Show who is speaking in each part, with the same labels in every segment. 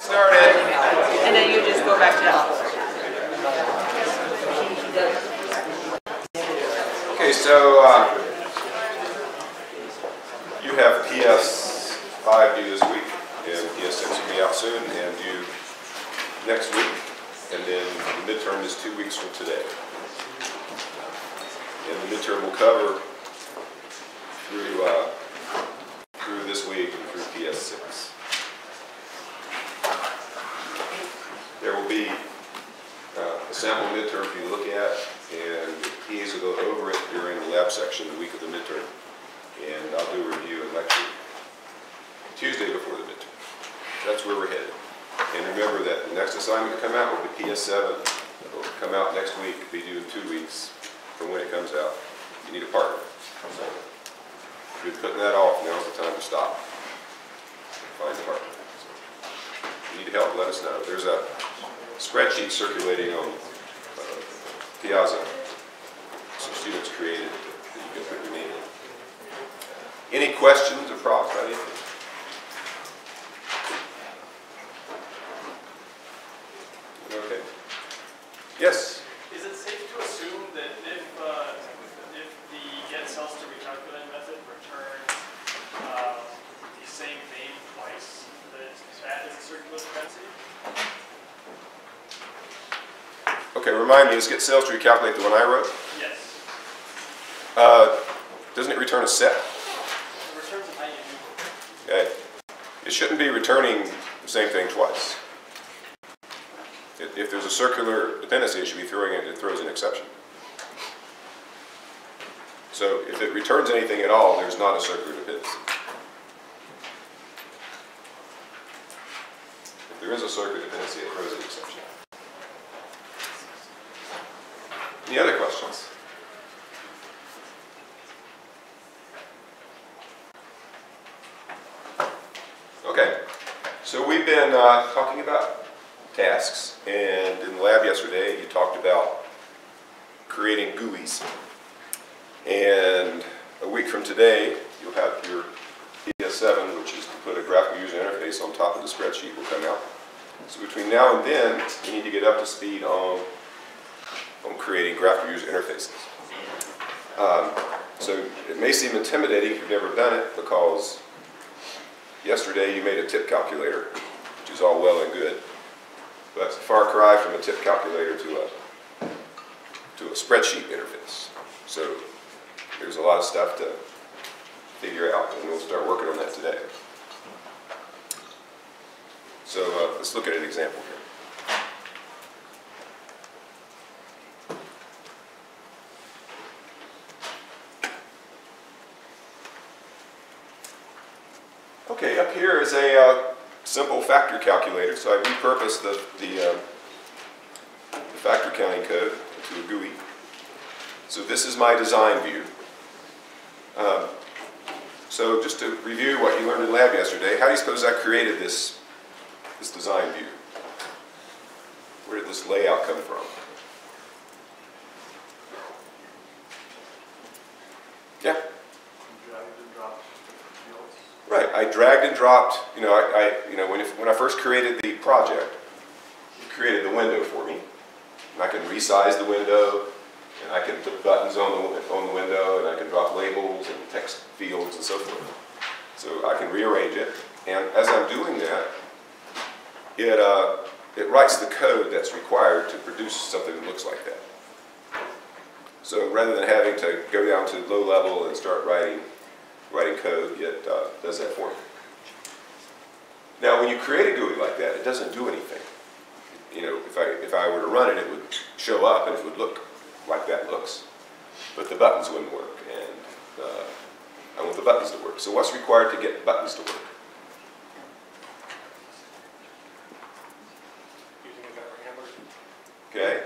Speaker 1: Started.
Speaker 2: And then you just go back to that.
Speaker 1: Okay, so you have PS5 due this week, and PS6 will be out soon, and due next week, and then the midterm is 2 weeks from today. And the midterm will cover through this week and through PS6. There will be a sample midterm for you to look at, and the PAs will go over it during the lab section the week of the midterm. And I'll do a review and lecture Tuesday before the midterm. That's where we're headed. And remember that the next assignment to come out will be PS7. It will come out next week, be due in 2 weeks from when it comes out. You need a partner. So if you're putting that off, now's the time to stop. Find a partner. So if you need help, let us know. There's a spreadsheet circulating on Piazza. Some students created that you can put your name in. Any questions or problems about anything? Okay. Yes?
Speaker 3: Is it safe to assume that if the get cells to recalculate method returns the same name twice, that is a circular dependency?
Speaker 1: Okay, remind me, is get cells to recalculate the one I wrote?
Speaker 3: Yes.
Speaker 1: Doesn't it return a set?
Speaker 3: It returns an INU.
Speaker 1: Okay. It shouldn't be returning the same thing twice. If there's a circular dependency, it should be throwing it, it throws an exception. So if it returns anything at all, there's not a circular dependency. If there is a circular dependency, it throws an exception. Any other questions? Okay, so we've been talking about tasks, and in the lab yesterday you talked about creating GUIs. And a week from today you'll have your PS7, which is to put a graphical user interface on top of the spreadsheet, will come out. So between now and then you need to get up to speed on creating graphical user interfaces. So it may seem intimidating if you've never done it, because yesterday you made a tip calculator, which is all well and good, but it's a far cry from a tip calculator to a spreadsheet interface. So there's a lot of stuff to figure out, and we'll start working on that today. So let's look at an example here. Okay, up here is a simple factor calculator. So I repurposed the factor counting code into a GUI. So this is my design view. So just to review what you learned in lab yesterday, how do you suppose I created this design view? Where did this layout come from? Yeah? Right, I dragged and dropped, when I first created the project, it created the window for me. And I can resize the window, and I can put buttons on the window, and I can drop labels and text fields and so forth. So I can rearrange it, and as I'm doing that, it writes the code that's required to produce something that looks like that. So rather than having to go down to low level and start writing code, it does that for me. Now, when you create a GUI like that, it doesn't do anything. If I were to run it, it would show up and it would look like that looks, but the buttons wouldn't work, and I want the buttons to work. So what's required to get buttons to work?
Speaker 3: Using a network handler.
Speaker 1: Okay.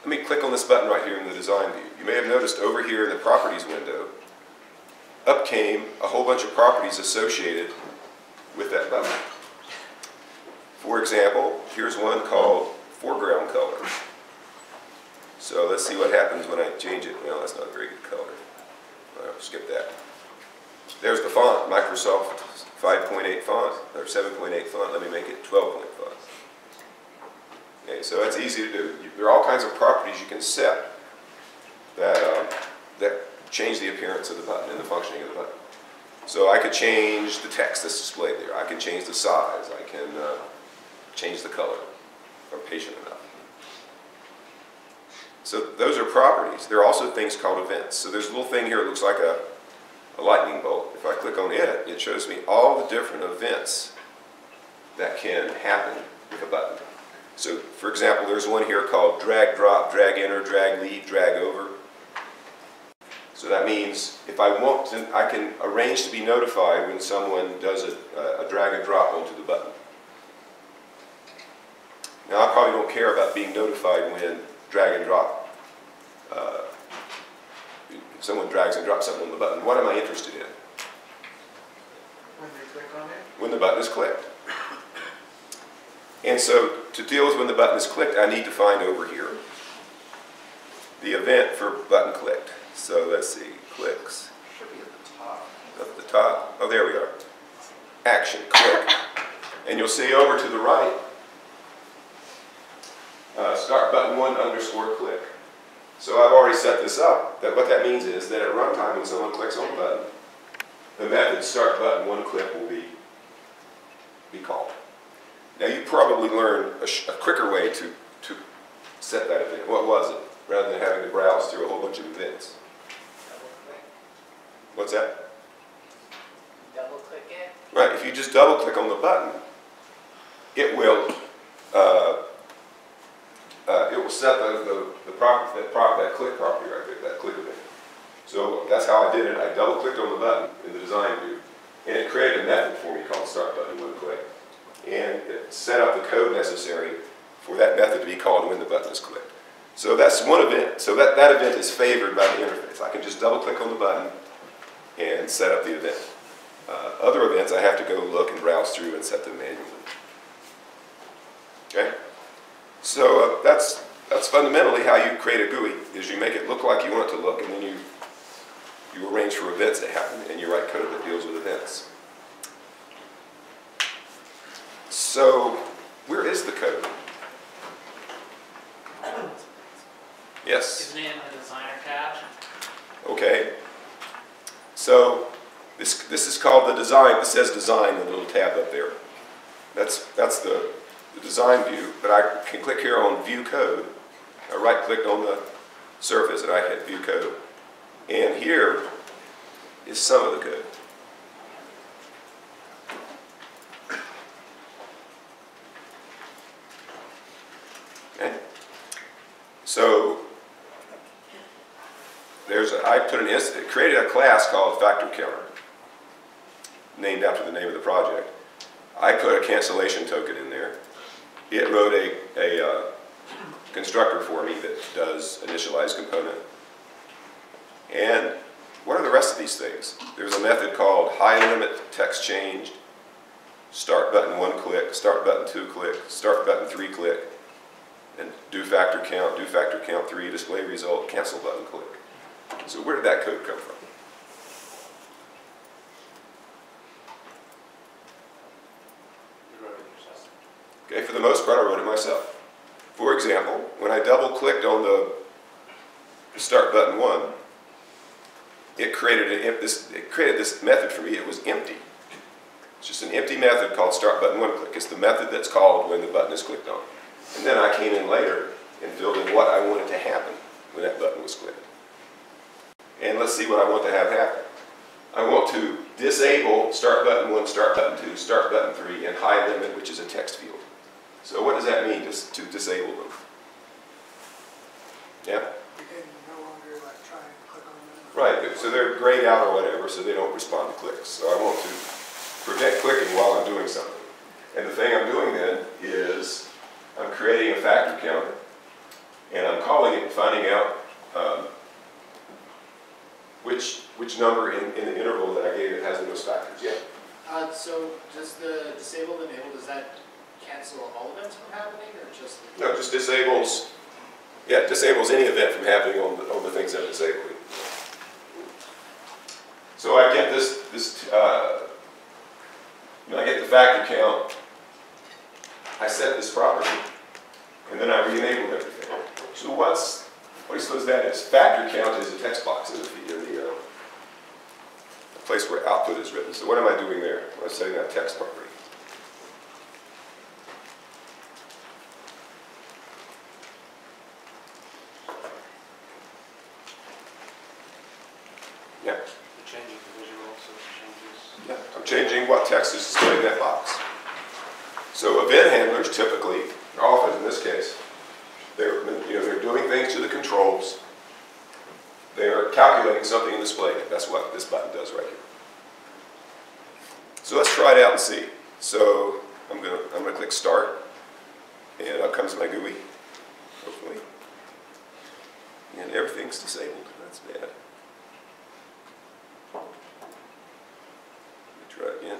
Speaker 1: Let me click on this button right here in the design view. You may have noticed over here in the properties window, up came a whole bunch of properties associated with that button. For example, here's one called foreground color. So let's see what happens when I change it. Well, that's not a very good color. I'll skip that. There's the font, Microsoft 5.8 font, or 7.8 font. Let me make it 12-point font. Okay, so that's easy to do. There are all kinds of properties you can set that change the appearance of the button and the functioning of the button. So I could change the text that's displayed there. I can change the size. I can change the color if I'm patient enough. So those are properties. There are also things called events. So there's a little thing here that looks like a lightning bolt. If I click on it, it shows me all the different events that can happen with a button. So for example, there's one here called drag drop, drag enter, drag leave, drag over. So that means if I want to, I can arrange to be notified when someone does a drag and drop onto the button. Now I probably don't care about being notified when drag and drop, if someone drags and drops something on the button. What am I interested in?
Speaker 4: When they click on it?
Speaker 1: When the button is clicked. And so to deal with when the button is clicked, I need to find over here the event for button clicked. So let's see, clicks.
Speaker 4: Should be at the top.
Speaker 1: Up at the top. Oh, there we are. Action, click. And you'll see over to the right, start button 1 _ click. So I've already set this up. What that means is that at runtime, when someone clicks on the button, the method start button 1 click will be called. Now you probably learned a quicker way to set that event. What was it? Rather than having to browse through a whole bunch of events.
Speaker 4: Double click.
Speaker 1: What's that?
Speaker 4: Double click it.
Speaker 1: Right, if you just double click on the button, it will set that click property right there, that click event. So that's how I did it. I double clicked on the button in the design view, and it created a method for me called start button 1 click. And it set up the code necessary for that method to be called when the button is clicked. So that's one event. So that event is favored by the interface. I can just double click on the button and set up the event. Other events I have to go look and browse through and set them manually. Okay? So that's fundamentally how you create a GUI, is you make it look like you want it to look, and then you arrange for events to happen, and you write code that deals with events. So where is the code? Yes?
Speaker 4: Isn't it in the designer tab?
Speaker 1: Okay. So this is called the design. This says design in the little tab up there. That's the design view. But I can click here on view code. I right clicked on the surface and I hit view code. And here is some of the code. Okay. So I created a class called factor counter, named after the name of the project. I put a cancellation token in there. It wrote a constructor for me that does initialize component. And what are the rest of these things? There's a method called high limit text changed, start button 1 click, start button 2 click, start button 3 click, and do factor count 3, display result, cancel button click. So where did that code come from?
Speaker 4: You wrote it yourself.
Speaker 1: Okay, for the most part I wrote it myself. For example, when I double clicked on the start button 1, it created this method for me. It was empty. It's just an empty method called start button 1 click. It's the method that's called when the button is clicked on. And then I came in later and filled in what I wanted to happen when that button was clicked. And let's see what I want to have happen. I want to disable start button 1, start button 2, start button 3, and high limit, which is a text field. So what does that mean to disable them? Yeah?
Speaker 5: You can no longer try and click on them.
Speaker 1: Right, so they're grayed out or whatever, so they don't respond to clicks. So I want to prevent clicking while I'm doing something. And the thing I'm doing then is I'm creating a factor counter, and I'm calling it and finding out which number in the interval that I gave it has the most factors. Yeah.
Speaker 6: So does the disabled enable, does that cancel all events from happening, or just?
Speaker 1: No, just disables any event from happening on the things that I'm disabling. So I get I get the factor count, I set this property, and then I re-enable everything. So what do you suppose that is? Factor count is a text box in the place where output is written. So what am I doing there? I'm setting that text property. Yeah.
Speaker 7: You're changing the visual, so it changes.
Speaker 1: Yeah, I'm changing what text is displayed in that box. So event handlers typically, often in this case, they're doing things to the controls. They're calculating something and displaying it. That's what this button does right here. So let's try it out and see. So I'm gonna click Start, and up comes my GUI, hopefully. And everything's disabled. That's bad. Let me try again.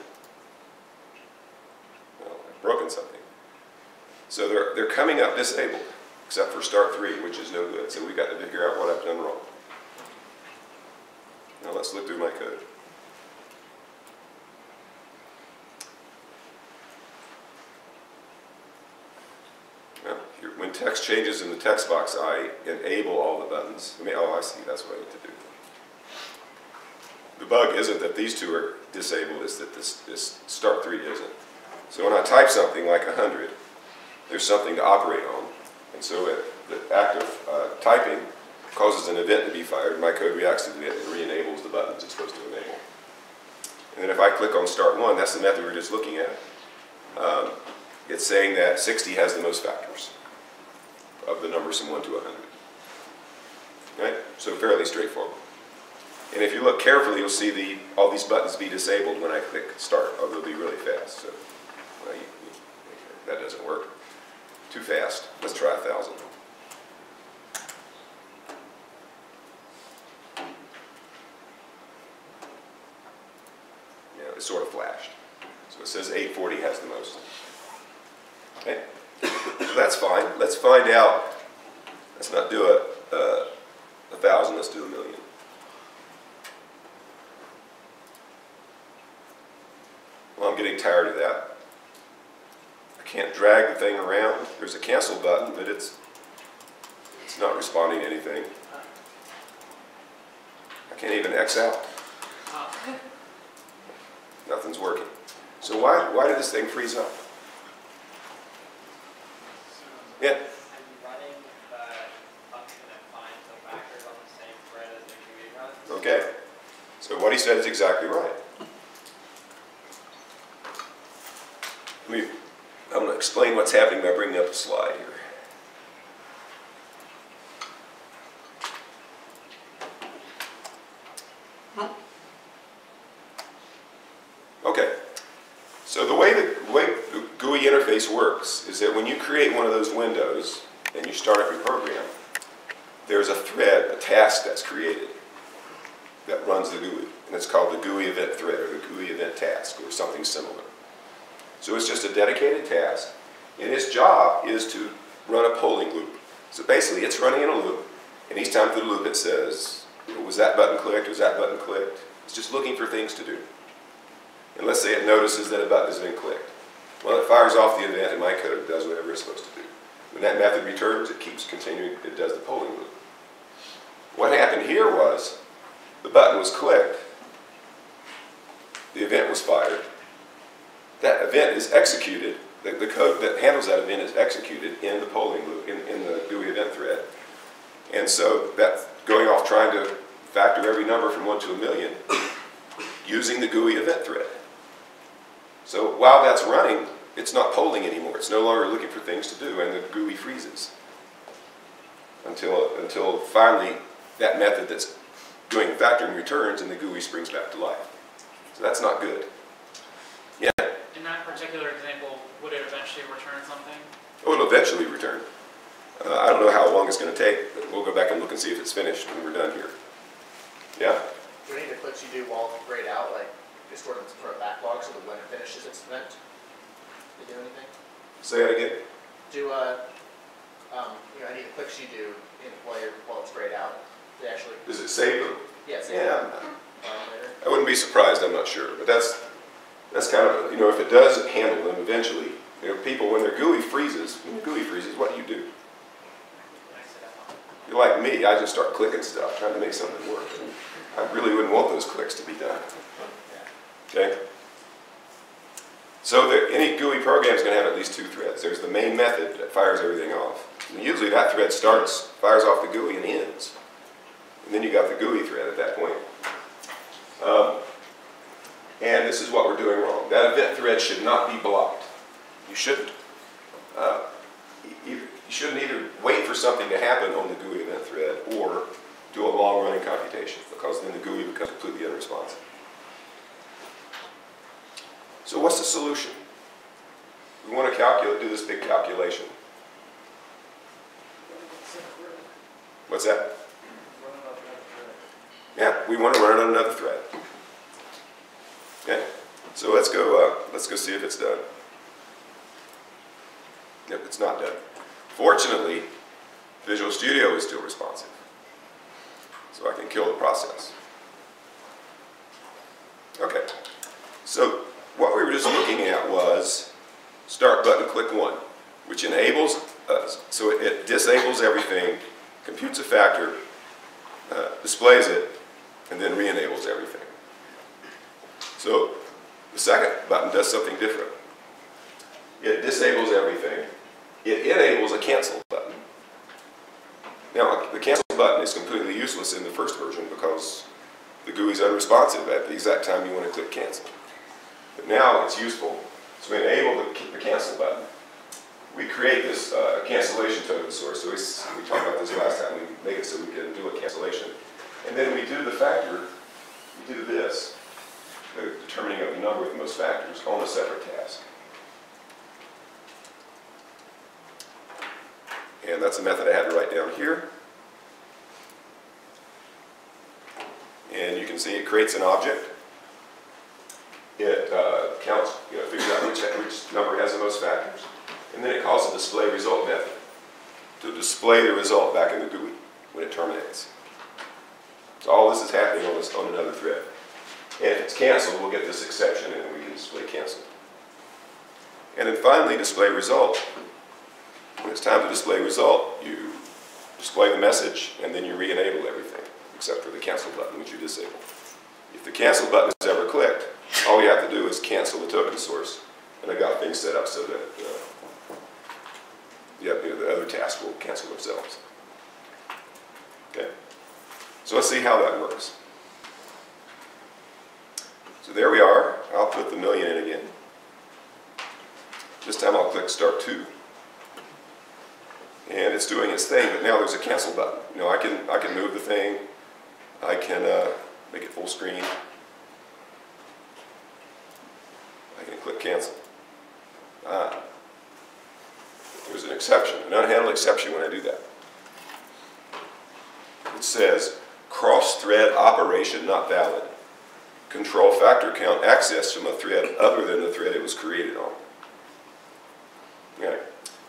Speaker 1: Well, I've broken something. So they're coming up disabled, except for Start 3, which is no good. So we've got to figure out what I've done wrong. Now let's look through my code. Well, when text changes in the text box, I enable all the buttons. Oh, I see. That's what I need to do. The bug isn't that these two are disabled, it's that this Start 3 isn't. So when I type something like 100, there's something to operate on. And so the act of typing causes an event to be fired. My code reacts to the event and re-enables the buttons it's supposed to enable. And then if I click on Start 1, that's the method we're just looking at. It's saying that 60 has the most factors of the numbers from 1 to 100. Right? So fairly straightforward. And if you look carefully, you'll see all these buttons be disabled when I click Start, although they'll be really fast. So well, that doesn't work. Too fast. Let's try 1,000. Yeah, it sort of flashed. So it says 840 has the most. Okay. So that's fine. Let's find out. Let's not do 1,000. Let's do 1,000,000. Well, I'm getting tired of that. I can't drag the thing around. There's a cancel button, but it's not responding to anything. I can't even X out. Nothing's working. So why did this thing freeze up? Yeah.
Speaker 4: I'm running the function that finds the factors on the same thread as the GUI runs.
Speaker 1: Okay. So what he said is exactly right. I'm going to explain what's happening by bringing up a slide here. Okay. So the way the GUI interface works is that when you create one of those windows and you start up your program, there's a thread, a task that's created that runs the GUI. And it's called the GUI Event Thread or the GUI Event Task or something similar. So it's just a dedicated task, and its job is to run a polling loop. So basically, it's running in a loop, and each time through the loop it says, was that button clicked, was that button clicked? It's just looking for things to do. And let's say it notices that a button has been clicked. Well, it fires off the event, and my code does whatever it's supposed to do. When that method returns, it keeps continuing, it does the polling loop. What happened here was, the button was clicked, the event was fired, that event is executed, the code that handles that event is executed in the polling loop, in the GUI event thread. And so that's going off trying to factor every number from 1 to 1,000,000 using the GUI event thread. So while that's running, it's not polling anymore. It's no longer looking for things to do, and the GUI freezes until finally that method that's doing factoring returns and the GUI springs back to life. So that's not good. Yeah?
Speaker 8: In that particular example, would it eventually return something?
Speaker 1: Oh, it'll eventually return. I don't know how long it's going to take, but we'll go back and look and see if it's finished when we're done here. Yeah?
Speaker 6: Do any of the clicks you do while it's grayed out, like just sort of backlog so that when it finishes its event, to do anything?
Speaker 1: Say that again?
Speaker 6: Do any of the clicks you do while it's grayed out, they actually?
Speaker 1: Does it save them?
Speaker 6: Yeah.
Speaker 1: Yeah.
Speaker 6: Later.
Speaker 1: I wouldn't be surprised, I'm not sure. But that's kind of, if it does handle them eventually, people, when their GUI freezes, what do? You're like me, I just start clicking stuff, trying to make something work. I really wouldn't want those clicks to be done. Okay? So any GUI program is going to have at least 2 threads. There's the main method that fires everything off. And usually that thread starts, fires off the GUI, and ends. And then you got the GUI thread at that point. And this is what we're doing wrong. That event thread should not be blocked. You shouldn't. You shouldn't either wait for something to happen on the GUI event thread or do a long-running computation, because then the GUI becomes completely unresponsive. So what's the solution? We want to do this big calculation. What's that? Yeah, we want to run it on another thread. Okay, so let's go see if it's done. Nope, it's not done. Fortunately, Visual Studio is still responsive, so I can kill the process. Okay, so what we were just looking at was Start button, click 1, which enables us, so it disables everything, computes a factor, displays it, and then re-enables everything. So the second button does something different. It disables everything. It enables a cancel button. Now, the cancel button is completely useless in the first version because the GUI is unresponsive at the exact time you want to click cancel. But now it's useful. So we enable the cancel button. We create this cancellation token source. So we talked about this last time. We make it so we can do a cancellation. And then we do the factor, we do this, the determining of the number with most factors on a separate task. And that's a method I had to write down here. And you can see it creates an object. It counts, figures out which number has the most factors. And then it calls the display result method to display the result back in the GUI when it terminates. So all this is happening on another thread. And if it's canceled, we'll get this exception and we can display canceled. And then finally, display result. When it's time to display result, you display the message and then you re-enable everything, except for the cancel button, which you disable. If the cancel button is ever clicked, all you have to do is cancel the token source. And I got things set up so that the other tasks will cancel themselves. Okay. So let's see how that works. So there we are. I'll put the million in again. This time I'll click Start 2. And it's doing its thing, but now there's a cancel button. I can move the thing. I can make it full screen. I can click cancel. There's an exception, an unhandled exception when I do that. It says, cross-thread operation not valid. Control factor count accessed from a thread other than the thread it was created on. Okay.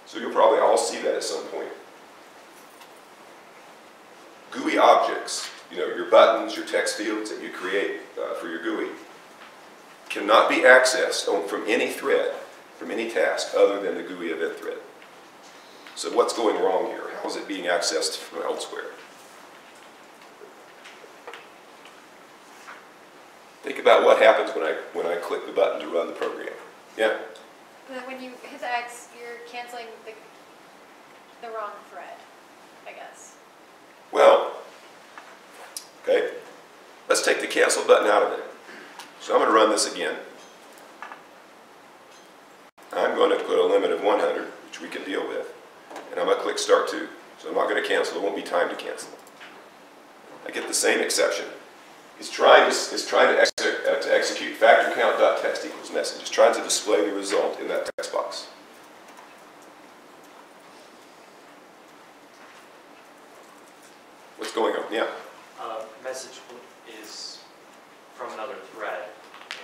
Speaker 1: So you'll probably all see that at some point. GUI objects, your buttons, your text fields that you create for your GUI, cannot be accessed from any thread, from any task other than the GUI event thread. So what's going wrong here? How is it being accessed from elsewhere? Think about what happens when I click the button to run the program. Yeah?
Speaker 2: And then when you hit the X, you're canceling the wrong thread, I guess.
Speaker 1: Well, okay. Let's take the cancel button out of it. So I'm going to run this again. I'm going to put a limit of 100, which we can deal with. And I'm going to click Start 2. So I'm not going to cancel. It won't be time to cancel. I get the same exception. It's trying to execute factor count.text equals message. It's trying to display the result in that text box. What's going on? Yeah?
Speaker 9: Message is from another thread.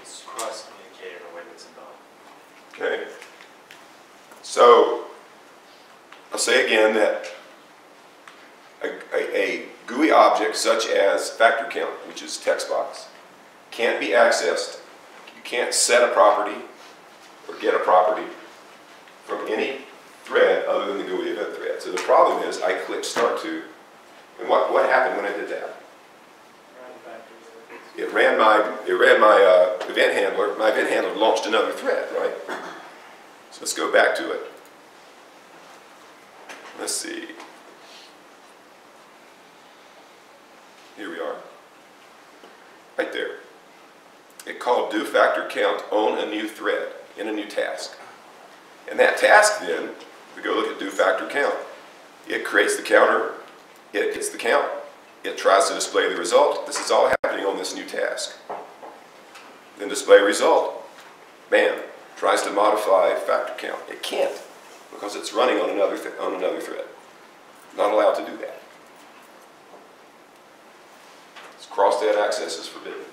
Speaker 9: It's cross-communicated in a way that's not.
Speaker 1: Okay. So, I'll say again that a GUI object such as factor count, which is text box, can't be accessed. You can't set a property or get a property from any thread other than the GUI event thread. So the problem is I clicked start to, and what happened when I did that? It ran my event handler. My event handler launched another thread, right? So let's go back to it. Let's see. Here we are. Right there. It called do factor count on a new thread in a new task. And that task then, we go look at do factor count. It creates the counter. It gets the count. It tries to display the result. This is all happening on this new task. Then display result. Bam. Tries to modify factor count. It can't because it's running on another thread. Not allowed to do that. Cross-thread access is forbidden.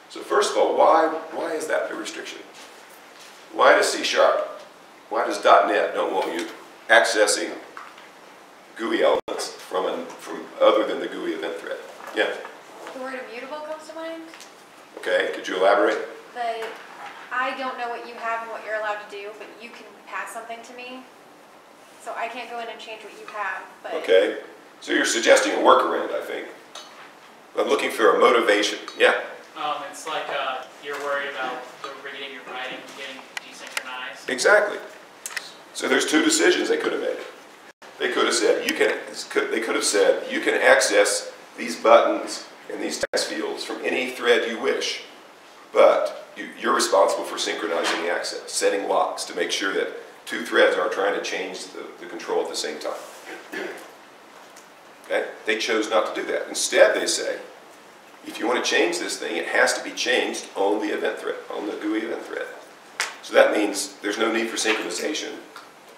Speaker 1: So first of all, why is that a restriction? Why does C#, why does .NET don't want you accessing GUI elements from other than the GUI event thread? Yeah?
Speaker 2: The word immutable comes to mind.
Speaker 1: Okay, could you elaborate?
Speaker 2: I don't know what you have and what you're allowed to do, but you can pass something to me. So I can't go in and change what you have, but...
Speaker 1: Okay, so you're suggesting a workaround, I think. I'm looking for a motivation. Yeah?
Speaker 8: It's like you're worried about the reading and writing getting desynchronized.
Speaker 1: Exactly. So there's two decisions they could have made. They could have said you can access these buttons and these text fields from any thread you wish, but you're responsible for synchronizing the access, setting locks to make sure that two threads aren't trying to change the control at the same time. Okay? They chose not to do that. Instead, they say, if you want to change this thing, it has to be changed on the event thread, on the GUI event thread. So that means there's no need for synchronization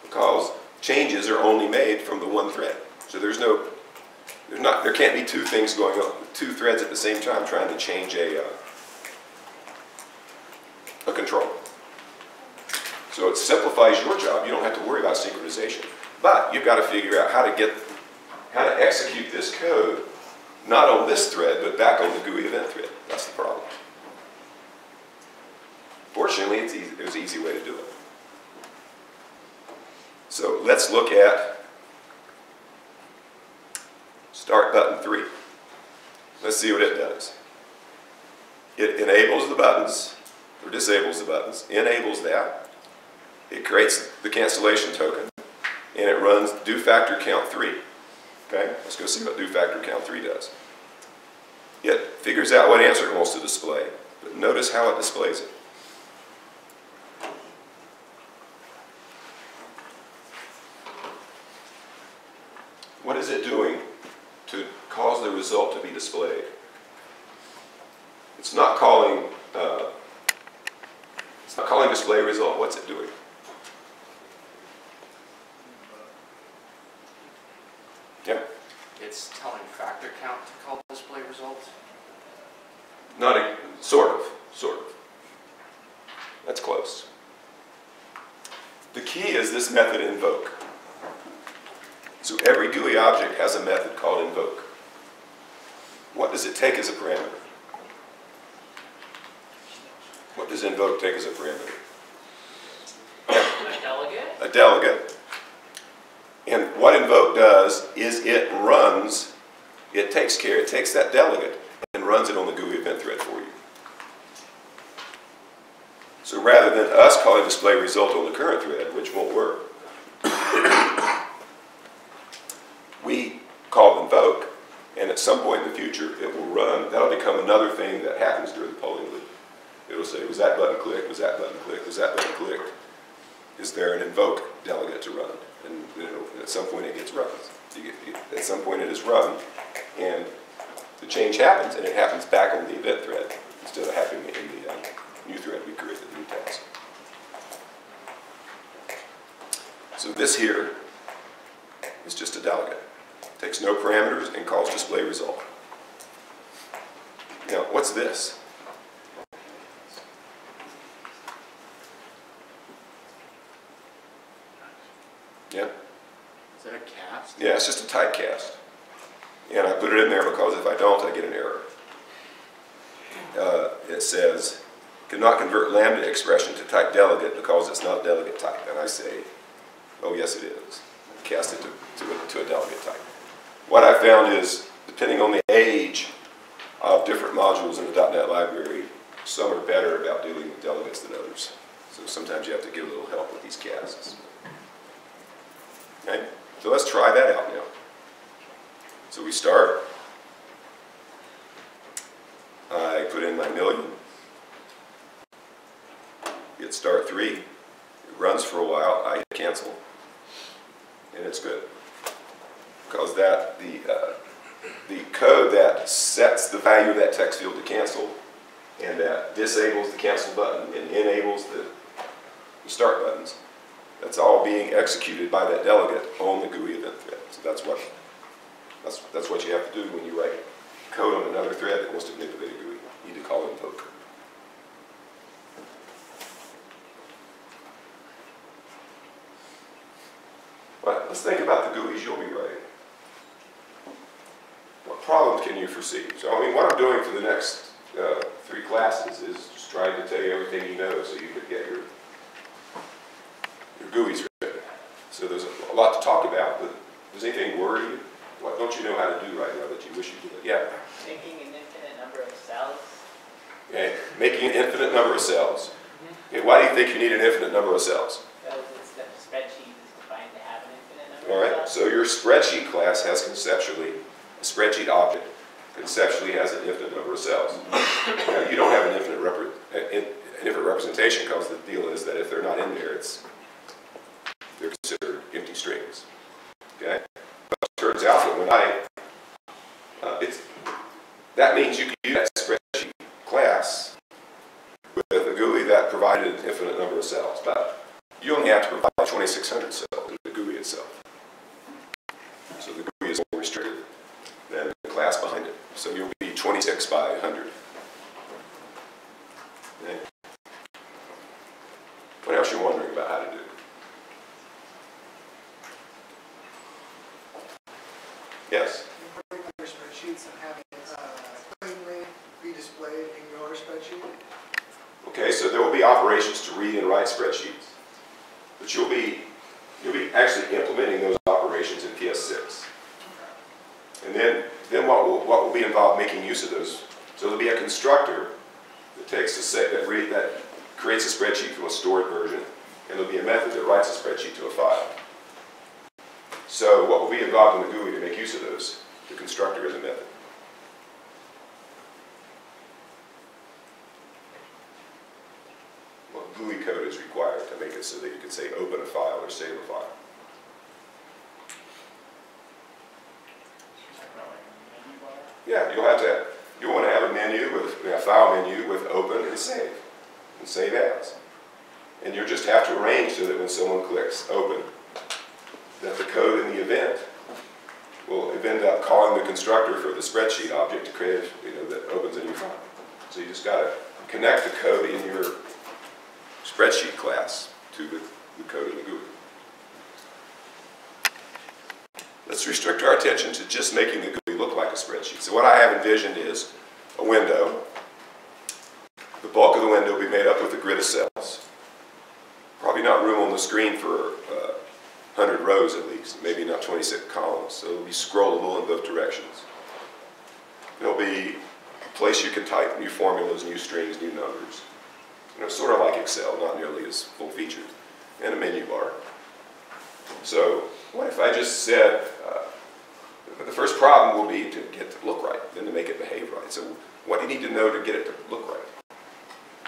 Speaker 1: because changes are only made from the one thread. So there can't be two things going on, two threads at the same time trying to change a control. So it simplifies your job. You don't have to worry about synchronization. But you've got to figure out how to execute this code, not on this thread, but back on the GUI event thread. That's the problem. Fortunately, there's an easy way to do it. So let's look at Start Button 3. Let's see what it does. It enables the buttons, or disables the buttons, enables that. It creates the cancellation token, and it runs do factor count 3. Okay, let's go see what do factor count 3 does. It figures out what answer it wants to display, but notice how it displays it. What is it doing to cause the result to be displayed? It's not calling display result. What's it doing? Yeah.
Speaker 7: It's telling factor count to call display result.
Speaker 1: Sort of. That's close. The key is this method invoke. So every GUI object has a method called invoke. What does it take as a parameter? What does invoke take as a parameter?
Speaker 8: A delegate?
Speaker 1: A delegate. And what invoke does is it takes that delegate and runs it on the GUI event thread for you. So rather than us calling display result on the current thread, which won't work, we call invoke, and at some point in the future it will run. That'll become another thing that happens during the polling loop. It'll say, was that button clicked? Was that button clicked? Was that button clicked? Is there an invoke delegate to run? And at some point it gets run. At some point it is run, and the change happens, and it happens back on the event thread instead of happening in the new thread we created, the new task. So this here is just a delegate. Takes no parameters and calls display result. Now, what's this? Yeah?
Speaker 7: Is that a cast?
Speaker 1: Yeah, it's just a typecast. And I put it in there because if I don't, I get an error. it says, cannot convert lambda expression to type delegate because it's not delegate type. And I say, oh yes it is. Cast it to a delegate type. What I found is, depending on the age of different modules in the .NET library, some are better about dealing with delegates than others. So sometimes you have to get a little help with these casts. Okay, so let's try that out now. So we start. I put in my million. Hit start 3. It runs for a while. I hit cancel. And it's good. Because that the code that sets the value of that text field to cancel and that disables the cancel button and enables the start buttons, that's all being executed by that delegate on the GUI event thread. So that's what you have to do when you write code on another thread that wants to manipulate a GUI. You need to call it invoke code. But let's think about the GUIs you'll be writing. What problems can you foresee? So, I mean, what I'm doing for the next 3 classes is just trying to tell you everything you know so you could get your GUIs written. So there's a lot to talk about, but does anything worry you? What don't you know how to do right now that you wish you did? Yeah?
Speaker 4: Making an infinite number of cells.
Speaker 1: Okay, making an infinite number of cells. Okay, why do you think you need an infinite number of cells?
Speaker 4: Because it's the spreadsheet is defined to have an infinite number
Speaker 1: All
Speaker 4: of
Speaker 1: right,
Speaker 4: cells.
Speaker 1: so your spreadsheet class has conceptually, a spreadsheet object conceptually has an infinite number of cells. Now, you don't have an infinite representation because the deal is that if they're not in there, they're considered empty strings. Okay? But it turns out that when that means you can use that spreadsheet class with a GUI that provided an infinite number of cells, but you only have to provide 2,600 cells in the GUI itself. So the GUI is more restricted than the class behind it. So you'll be 26 by 100. Okay. What else are you wondering about how to do? Yes?
Speaker 5: You break your spreadsheets and have it cleanly be displayed in your spreadsheet.
Speaker 1: Okay, so there will be operations to read and write spreadsheets. But you'll be actually implementing those operations in PS6. And then what will be involved making use of those? So there'll be a constructor that takes that creates a spreadsheet from a stored version, and there'll be a method that writes a spreadsheet to a file. So what will be involved in the GUI to make use of those? The constructor is a method. What GUI code is required to make it so that you can say open a file or save a file? Yeah, you'll want to have a menu with a file menu with open and save as. And you'll just have to arrange so that when someone clicks open, that the code in the event will end up calling the constructor for the spreadsheet object to create, that opens a new file. So you just got to connect the code in your spreadsheet class to the code in the GUI. Let's restrict our attention to just making the GUI look like a spreadsheet. So what I have envisioned is a window. The bulk of the window will be made up with a grid of cells. Probably not room on the screen for 100 rows at least, maybe not 26 columns. So it'll be scrollable in both directions. There'll be a place you can type new formulas, new strings, new numbers. Sort of like Excel, not nearly as full-featured. And a menu bar. So what if I just said, the first problem will be to get it to look right, then to make it behave right. So what do you need to know to get it to look right?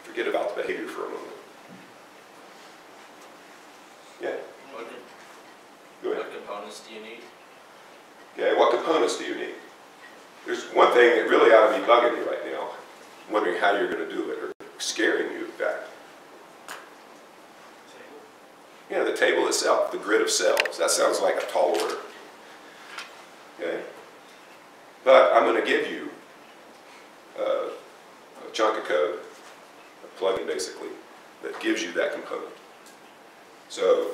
Speaker 1: Forget about the behavior for a moment. Yeah? Go ahead.
Speaker 7: What components do you need?
Speaker 1: Okay, what components do you need? There's one thing that really ought to be bugging you right now, wondering how you're going to do it, or scaring you, in fact. Yeah, the table itself, the grid of cells. That sounds like a tall order. Okay? But I'm going to give you a chunk of code, a plugin basically, that gives you that component. So,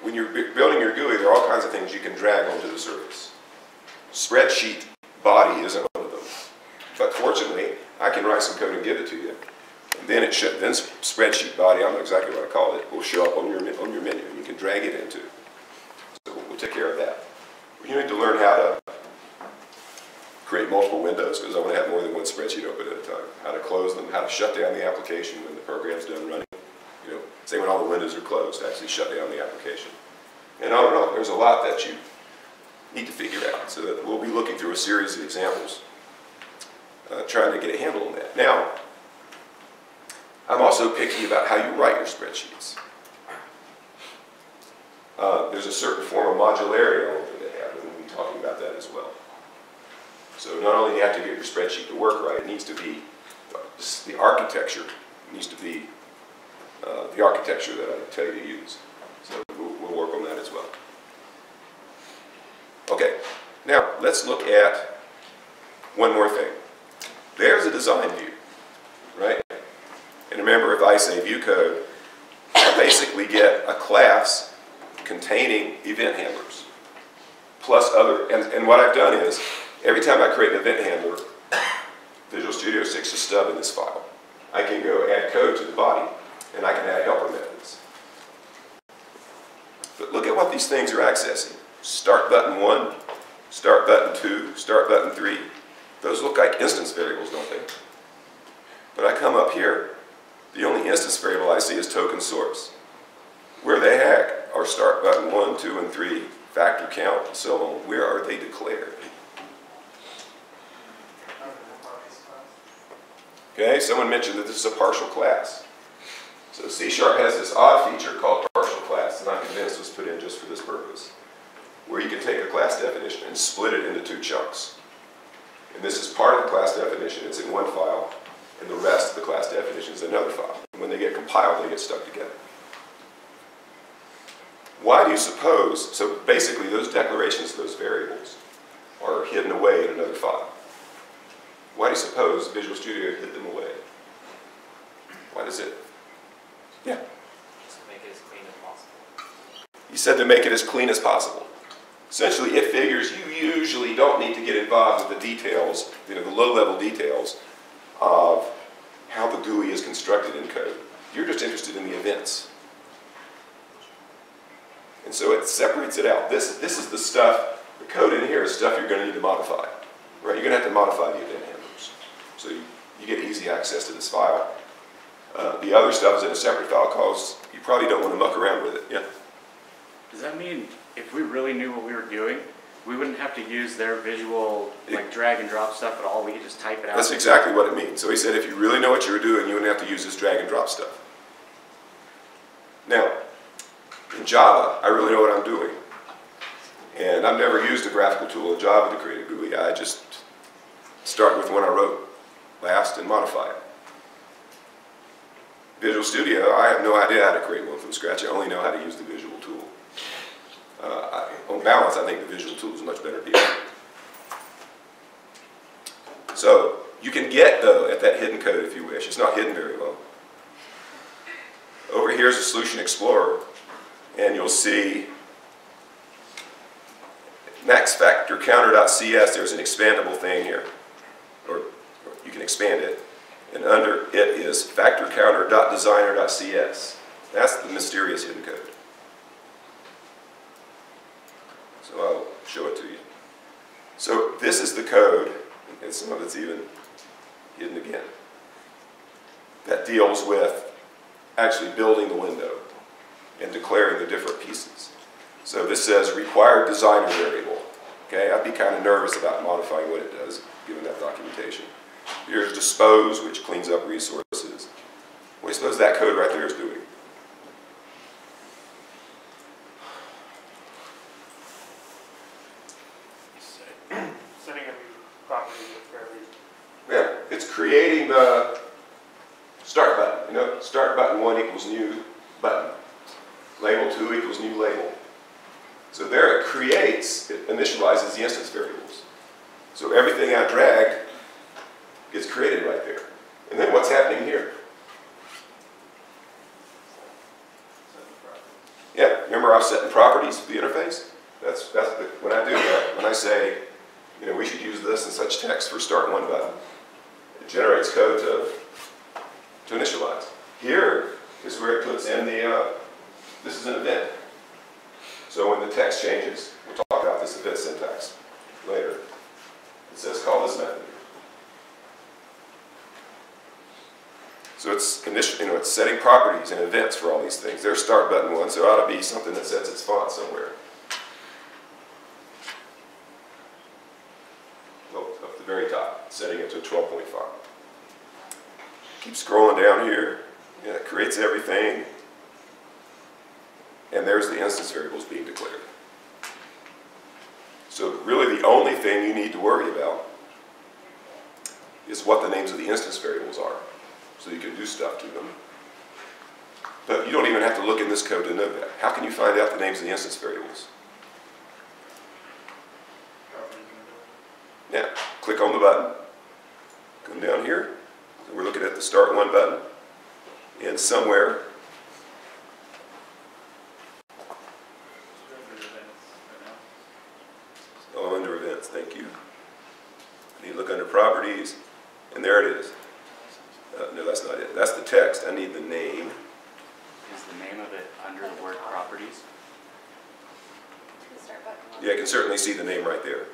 Speaker 1: when you're building your GUI, there are all kinds of things you can drag onto the surface. Spreadsheet body isn't one of them. But fortunately, I can write some code and give it to you. And then then spreadsheet body, I don't know exactly what I call it, will show up on your menu. You can drag it into. So we'll take care of that. You need to learn how to create multiple windows, because I want to have more than one spreadsheet open at a time. How to close them, how to shut down the application when the program's done running. You know, say when all the windows are closed, actually shut down the application. And I don't know, there's a lot that you need to figure out. So that we'll be looking through a series of examples, trying to get a handle on that. Now, I'm also picky about how you write your spreadsheets. There's a certain form of modularity element they have, and we'll be talking about that as well. So not only do you have to get your spreadsheet to work right, it needs to be, the architecture needs to be the architecture that I tell you to use. So we'll work on that as well. Okay, now let's look at one more thing. There's a design view, right? And remember, if I say view code, I basically get a class containing event handlers, plus other, and what I've done is, every time I create an event handler, Visual Studio sticks a stub in this file. I can go add code to the body, and I can add helper methods. But look at what these things are accessing. Start button 1, start button 2, start button 3. Those look like instance variables, don't they? But I come up here, the only instance variable I see is token source. Where the heck are start button 1, 2, and 3, factor count, and so on? Where are they declared? Okay, someone mentioned that this is a partial class. So C# has this odd feature called partial class, and I'm convinced it was put in just for this purpose, where you can take a class definition and split it into 2 chunks. And this is part of the class definition, it's in one file, and the rest of the class definition is another file. And when they get compiled, they get stuck together. Why do you suppose, so basically those declarations, those variables, are hidden away in another file. Why do you suppose Visual Studio hid them away? Why does it? Yeah?
Speaker 4: Just to make it as clean as possible.
Speaker 1: You said to make it as clean as possible. Essentially, it figures you usually don't need to get involved with the details, you know, the low-level details of how the GUI is constructed in code. You're just interested in the events. And so it separates it out. This is the stuff, the code in here is stuff you're going to need to modify. Right? You're going to have to modify the event handlers. So you get easy access to this file. The other stuff is in a separate file because you probably don't want to muck around with it. Yeah?
Speaker 7: Does that mean if we really knew what we were doing, we wouldn't have to use their visual, like drag and drop stuff at all? We could just type it out?
Speaker 1: That's exactly what it means. So he said if you really know what you were doing, you wouldn't have to use this drag and drop stuff. Now, in Java, I really know what I'm doing. And I've never used a graphical tool in Java to create a GUI. I just start with one I wrote last and modify it. Visual Studio, I have no idea how to create one from scratch. I only know how to use the visual tool. On balance, I think the visual tool is a much better deal. So you can get, though, at that hidden code if you wish. It's not hidden very well. Over here is a Solution Explorer, and you'll see maxFactorCounter.cs. There's an expandable thing here, or you can expand it. And under it is FactorCounter.designer.cs. That's the mysterious hidden code. So I'll show it to you. So this is the code, and some of it's even hidden again, that deals with actually building the window and declaring the different pieces. So this says required designer variable. Okay, I'd be kind of nervous about modifying what it does, given that documentation. Here's dispose, which cleans up resources. What do you suppose that code right there is doing?
Speaker 3: Setting up properties with fairly.
Speaker 1: Yeah, it's creating the start button. You know, start button 1 equals new button. Label 2 equals new label. So there it creates, it initializes the instance variables. So everything I dragged gets created right there. And then what's happening here? Yeah, remember I was setting properties for the interface? That's when I do that, when I say, you know, we should use this and such text for start 1 button. It generates code to initialize. Here is where it puts in the, this is an event. So when the text changes, we'll talk about this event syntax later. It says call this method. So it's it's setting properties and events for all these things. There's start button one, so it ought to be something that sets its font somewhere. Oh, up the very top, setting it to a 12-point font. Keep scrolling down here. Yeah, it creates everything. And there's the instance variables being declared. So really the only thing you need to worry about is what the names of the instance variables are. So you can do stuff to them. But you don't even have to look in this code to know that. How can you find out the names of the instance variables? Now, click on the button. Come down here. So we're looking at the Start One button. And somewhere, oh, under events, thank you. I need to look under properties, and there it is. No, that's not it. That's the text. I need the name.
Speaker 7: Is the name of it under the word properties?
Speaker 2: The start button.
Speaker 1: Yeah, you can certainly see the name right there.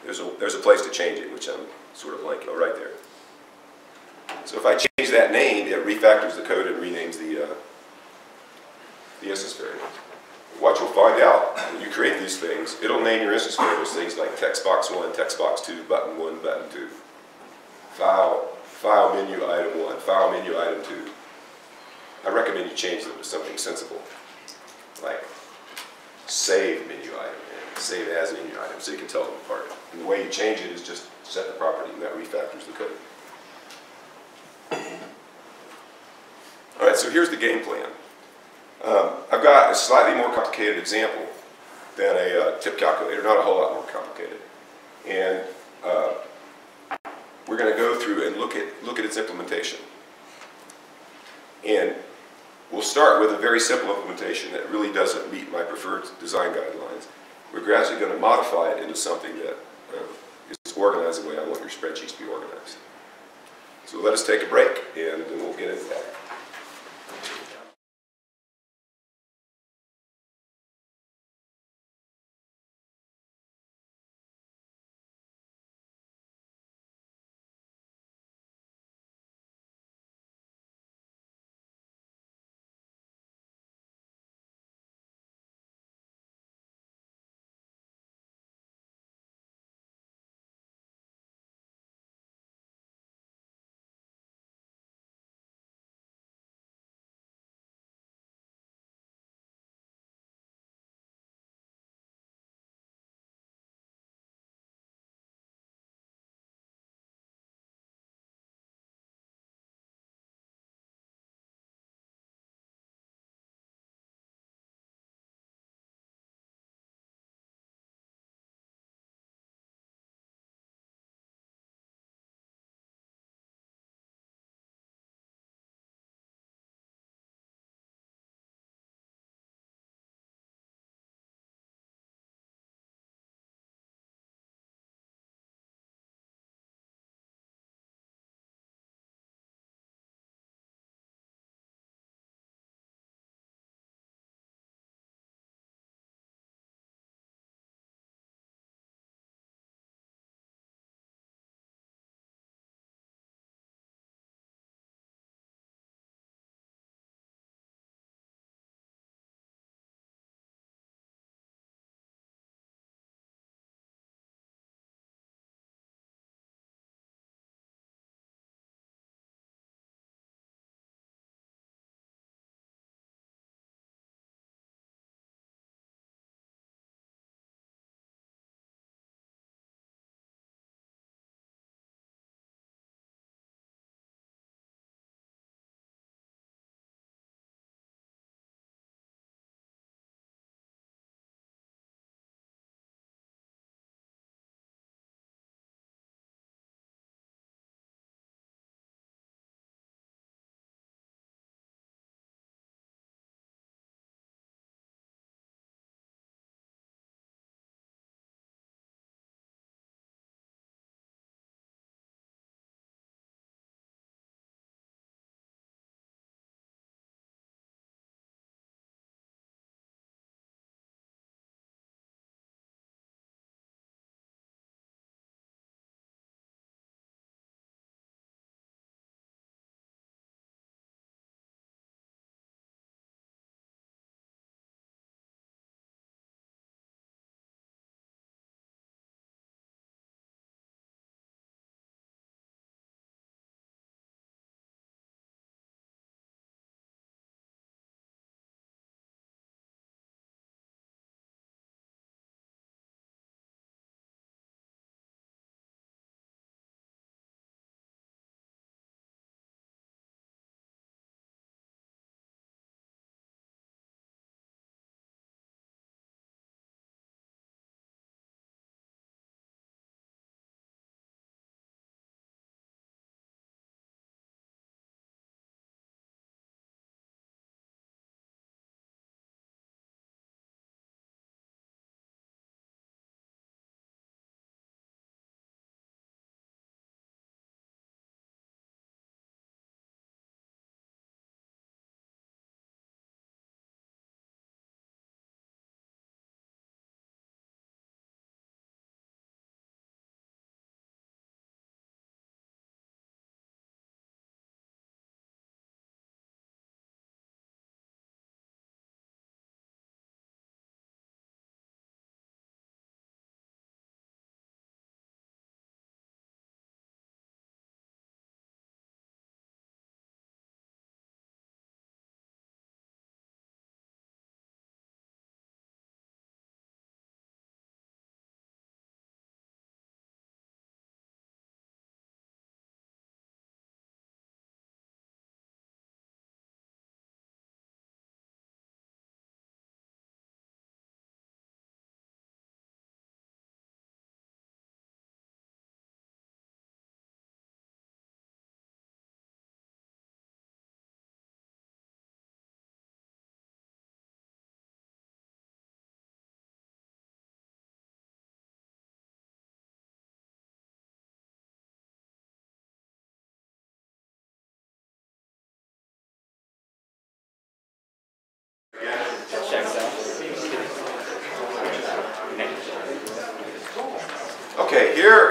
Speaker 1: There's a place to change it, which I'm sort of blanking. Oh, right there. So if I change that name, it refactors the code and renames the instance variables. What you'll find out when you create these things, it'll name your instance variables things like text box 1, text box 2, button 1, button 2, file menu item 1, file menu item 2. I recommend you change them to something sensible, like save menu item and save as menu item, so you can tell them apart. And the way you change it is just set the property, and that refactors the code. All right, so here's the game plan. I've got a slightly more complicated example than a tip calculator, not a whole lot more complicated. And we're going to go through and look at its implementation. And we'll start with a very simple implementation that really doesn't meet my preferred design guidelines. We're gradually going to modify it into something that is organized the way I want your spreadsheets to be organized. So let us take a break, and then we'll get into that.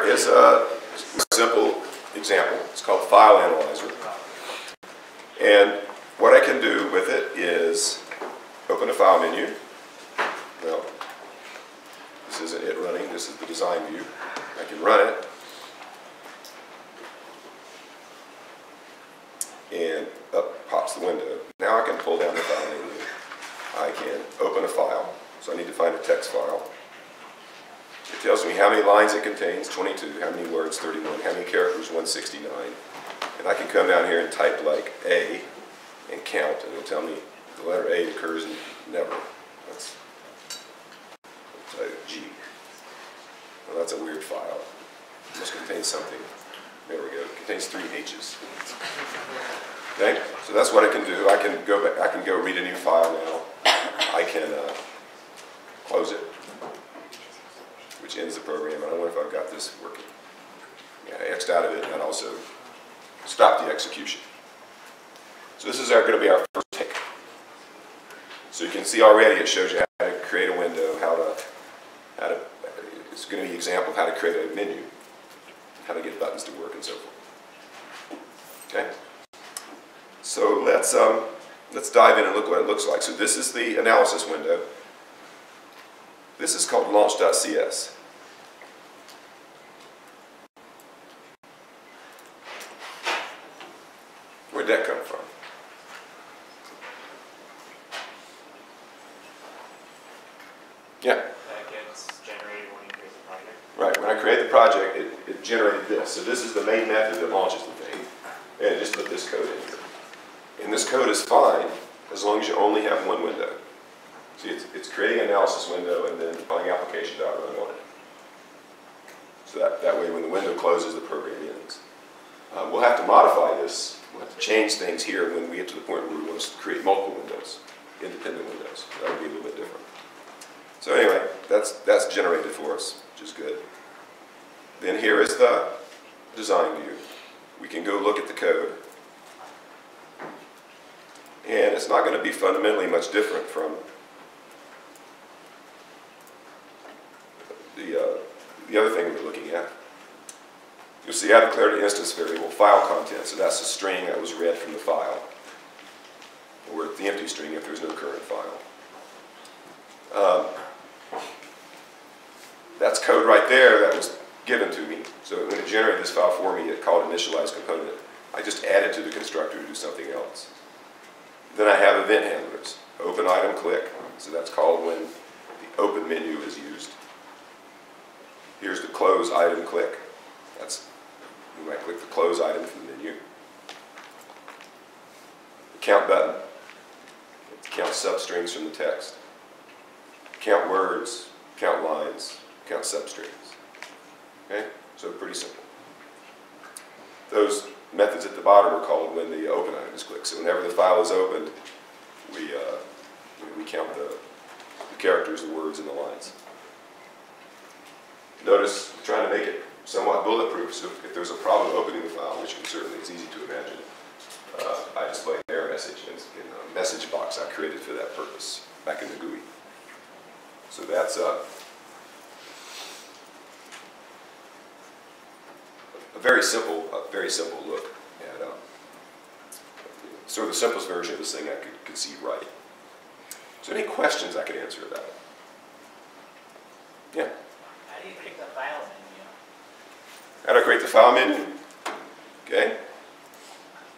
Speaker 1: is a simple example. It's called File Analyzer. And what I can do with it is open a file menu. Well, this isn't it running, this is the design view. I can run it. And up pops the window. Now I can pull down the file menu. I can open a file. So I need to find a text file. It tells me how many lines it contains, 22, how many words, 31, how many characters, 169. And I can come down here and type like A and count, and it'll tell me the letter A occurs never. That's G. Well, that's a weird file. It must contain something. There we go. It contains 3 H's. Okay, so that's what I can do. I can go back. I can go read a new file now. I can close it, which ends the program. I don't know if I've got this working. Yeah, I X'd out of it and also stopped the execution. So this is going to be our first take. So you can see already it shows you how to create a window, it's going to be an example of how to create a menu, how to get buttons to work and so forth. Okay? So let's dive in and look what it looks like. So this is the analysis window. This is called launch.cs. Where'd that come from? Yeah.
Speaker 4: That gets generated when you create the project.
Speaker 1: Right, when I create the project, it generated this. So this is the main method that launches the thing. And it just put this code in here. And this code is fine as long as you only have one window. See, it's creating an analysis window and then applying application.run on it. So that way when the window closes, the program ends. We'll have to modify this. We'll have to change things here when we get to the point where we want to create multiple windows, independent windows. That would be a little bit different. So anyway, that's generated for us, which is good. Then here is the design view. We can go look at the code. And it's not going to be fundamentally much different from the other thing we're looking at. You'll see I declared an instance variable, file content, so that's the string that was read from the file, or the empty string if there's no current file. That's code right there that was given to me. So when it generated this file for me, it called initialize component. I just added to the constructor to do something else. Then I have event handlers, open item click, so that's called when the open menu is used. Here's the close item click. You might click the close item from the menu. The count button, count substrings from the text. Count words, count lines, count substrings. Okay, so pretty simple. Those methods at the bottom are called when the open item is clicked. So whenever the file is opened, we count the characters, the words, and the lines. Notice I'm trying to make it somewhat bulletproof, so if there's a problem opening the file, which certainly it's easy to imagine, I display an error message in a message box I created for that purpose back in the GUI. So that's a very simple look at sort of the simplest version of this thing I could see right. So any questions I could answer about it? Yeah.
Speaker 8: How do you create the file menu?
Speaker 1: How do I create the file menu? Okay.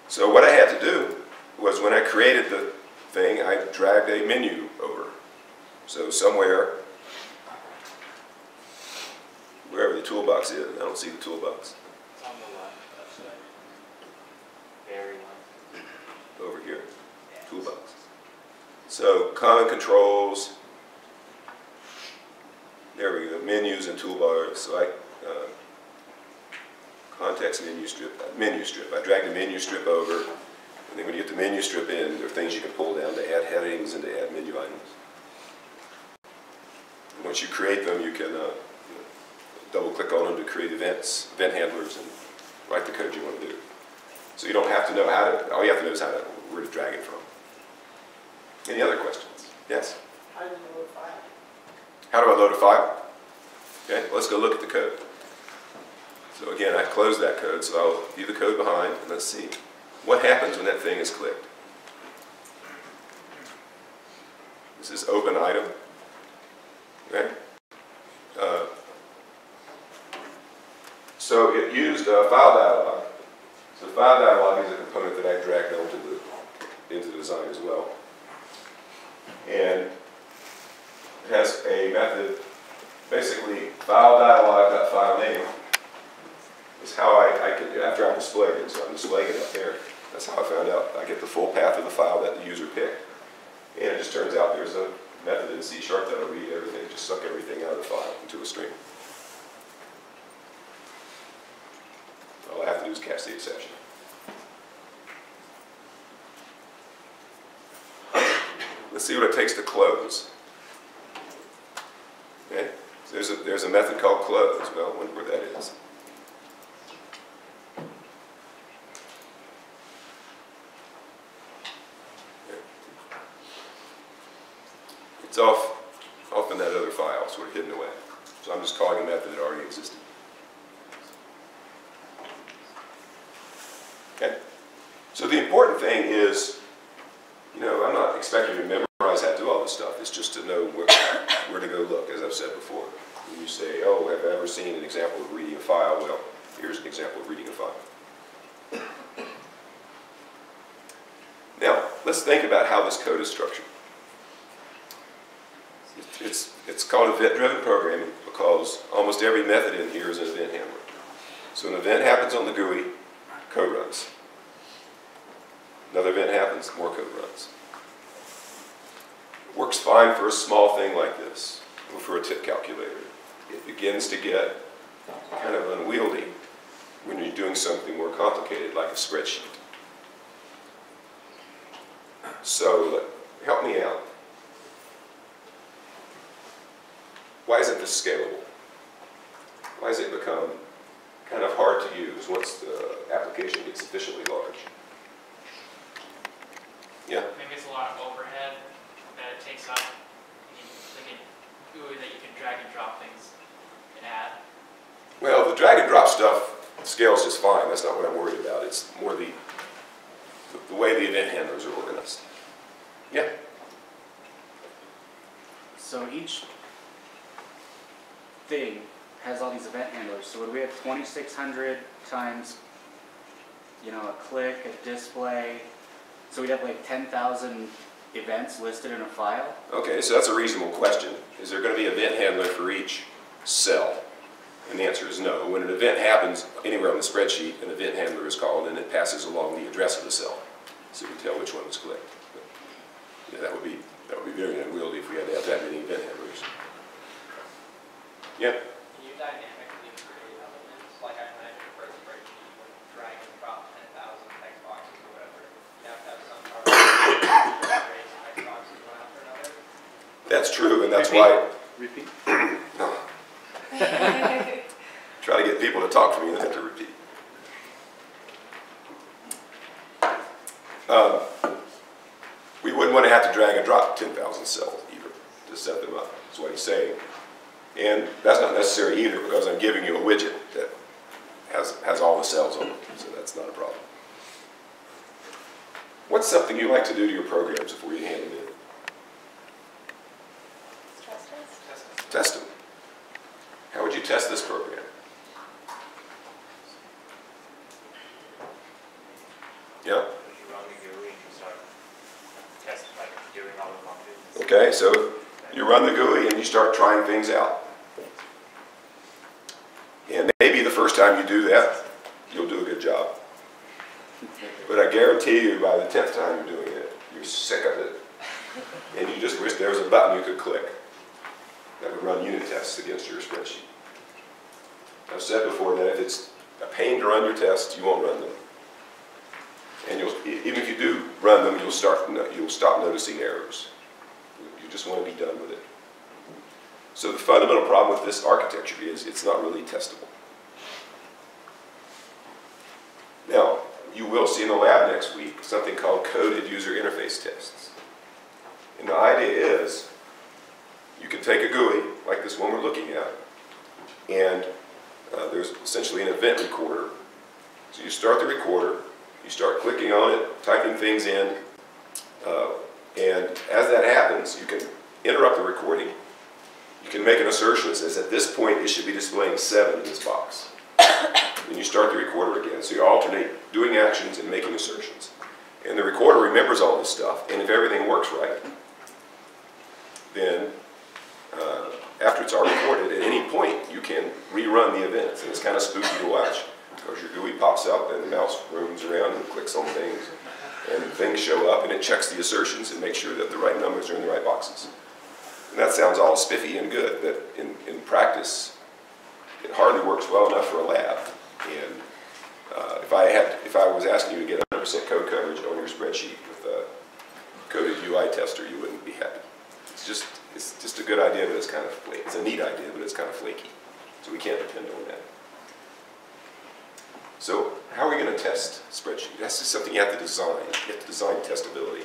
Speaker 1: So what I had to do was when I created the thing, I dragged a menu over. So somewhere, wherever the toolbox is, I don't see the toolbox.
Speaker 4: It's on the left, that's it. Very left.
Speaker 1: Over here,
Speaker 4: Yeah.
Speaker 1: toolbox. So common controls, there we go, menus and toolbars. So context menu strip. I dragged the menu strip over, and then when you get the menu strip in, there are things you can pull down to add headings and to add menu items. And once you create them, you can double click on them to create event handlers, and write the code you want to do. So you don't have to know how to, all you have to know is where to drag it from. Any other questions? Yes?
Speaker 5: How do you load a file?
Speaker 1: How do I load a file? Okay, let's go look at the code. So again, I closed that code, so I'll view the code behind, and let's see what happens when that thing is clicked. This is open item. Okay? So it used file dialog. So file dialog is a component that I dragged into the design as well. And it has a method, basically file dialog.file name is how I can, after I'm displaying it, so I'm displaying it up there. That's how I found out I get the full path of the file that the user picked. And it just turns out there's a method in C# that'll read everything, just suck everything out of the file into a string. All I have to do is catch the exception. Let's see what it takes to close. Okay, so there's a method called close. Well, I wonder where that is. It's off in that other file, sort of hidden away. So I'm just calling a method that already existed. Okay? So the important thing is, you know, I'm not expecting you to memorize how to do all this stuff. It's just to know where to go look, as I've said before. When you say, oh, have I ever seen an example of reading a file? Well, here's an example of reading a file. Now, let's think about how this code is structured. It's called event-driven programming because almost every method in here is an event handler. So an event happens on the GUI, code runs. Another event happens, more code runs. It works fine for a small thing like this, or for a tip calculator. It begins to get kind of unwieldy when you're doing something more complicated like a spreadsheet. So help me out. Why isn't this scalable? Why has it become kind of hard to use once the application gets sufficiently large? Yeah?
Speaker 8: Maybe it's a lot of overhead that it takes up. Like a GUI that you can drag and drop things and add.
Speaker 1: Well, the drag and drop stuff scales just fine. That's not what I'm worried about. It's more the way the event handlers are organized. Yeah?
Speaker 7: So each thing has all these event handlers. So would we have 2,600 times, you know, a click, a display? So we'd have like 10,000 events listed in a file?
Speaker 1: Okay, so that's a reasonable question. Is there going to be an event handler for each cell? And the answer is no. When an event happens anywhere on the spreadsheet, an event handler is called and it passes along the address of the cell. So you can tell which one was clicked. But, yeah, that would be very unwieldy if we had to have that many event handlers. Yeah?
Speaker 4: Can you dynamically create elements? Like I imagine for a spreadsheet, you would drag and drop 10,000 text boxes or whatever. You have to have some raise text boxes one after another.
Speaker 1: That's true, and that's why...
Speaker 7: Repeat?
Speaker 1: No. Try to get people to talk to me and then have to repeat. We wouldn't want to have to drag and drop 10,000 cells either to set them up, is what he's saying. And that's not necessary either because I'm giving you a widget that has all the cells on it, so that's not a problem. What's something you like to do to your programs before you hand them in?
Speaker 2: Stress test?
Speaker 1: Test them. How would you test this program? Yeah?
Speaker 9: You run the GUI and you start testing, like doing all the functions.
Speaker 1: Okay, so you run the GUI and you start trying things out. And maybe the first time you do that, you'll do a good job. But I guarantee you by the 10th time you're doing it, you're sick of it. And you just wish there was a button you could click that would run unit tests against your spreadsheet. I've said before that if it's a pain to run your tests, you won't run them. And even if you do run them, you'll stop noticing errors. You just want to be done with it. So the fundamental problem with this architecture is it's not really testable. Now, you will see in the lab next week something called coded user interface tests. And the idea is you can take a GUI, like this one we're looking at, and there's essentially an event recorder. So you start the recorder, you start clicking on it, typing things in, and as that happens, you can interrupt the recording. You can make an assertion that says, at this point, it should be displaying 7 in this box. Then you start the recorder again. So you alternate doing actions and making assertions. And the recorder remembers all this stuff, and if everything works right, then after it's already recorded, at any point, you can rerun the events. And it's kind of spooky to watch, because your GUI pops up, and the mouse roams around and clicks on things, and things show up, and it checks the assertions and makes sure that the right numbers are in the right boxes. And that sounds all spiffy and good, but in practice, it hardly works well enough for a lab. And if I was asking you to get 100% code coverage on your spreadsheet with a coded UI tester, you wouldn't be happy. It's just a good idea, but it's kind of flaky. It's a neat idea, but it's kind of flaky. So we can't depend on that. So how are we going to test spreadsheet? That's just something you have to design. You have to design testability.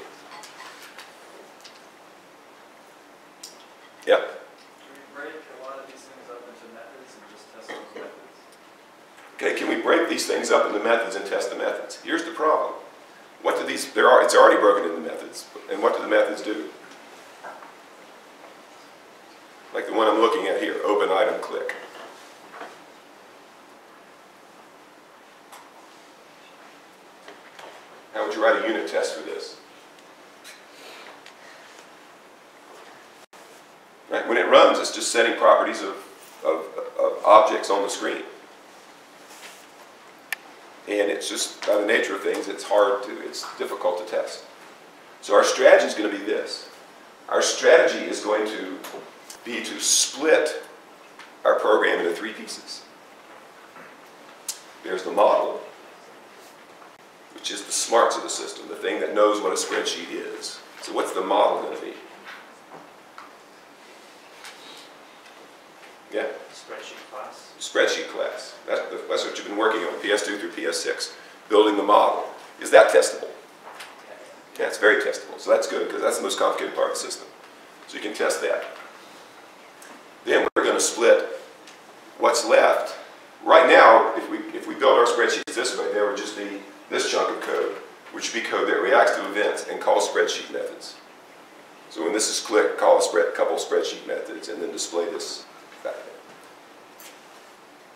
Speaker 1: Yep.
Speaker 10: Can we break a lot of these things up into methods and just test those methods?
Speaker 1: Okay, can we break these things up into methods and test the methods? Here's the problem. What do these, it's already broken into methods, and what do the methods do? Like the one I'm looking at here, open item click. How would you write a unit test for this? Right, when it runs, it's just setting properties of objects on the screen. And it's just, by the nature of things, it's difficult to test. So our strategy is going to be this. Our strategy is going to be to split our program into 3 pieces. There's the model, which is the smarts of the system, the thing that knows what a spreadsheet is. So what's the model going to be? Yeah?
Speaker 9: Spreadsheet class.
Speaker 1: Spreadsheet class. That's what you've been working on, PS2 through PS6. Building the model. Is that testable? Yeah, it's very testable. So that's good, because that's the most complicated part of the system. So you can test that. Then we're going to split what's left. Right now, if we build our spreadsheets this way, there would just be this chunk of code, which would be code that reacts to events and calls spreadsheet methods. So when this is clicked, call a couple spreadsheet methods, and then display this back there.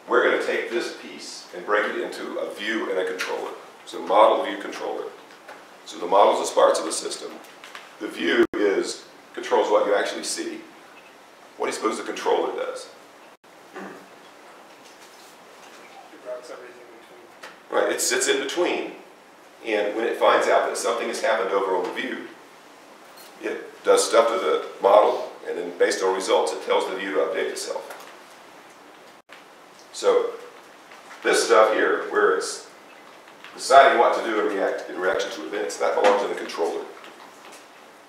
Speaker 1: We're going to take this piece and break it into a view and a controller. So model, view, controller. So the model is the parts of the system. The view controls what you actually see. What do you suppose the controller does?
Speaker 3: It routes everything between.
Speaker 1: Right, it sits in between. And when it finds out that something has happened over on the view, it does stuff to the model, and then based on results, it tells the view to update itself. So this stuff here, where it's deciding what to do in reaction to events, that belongs in the controller.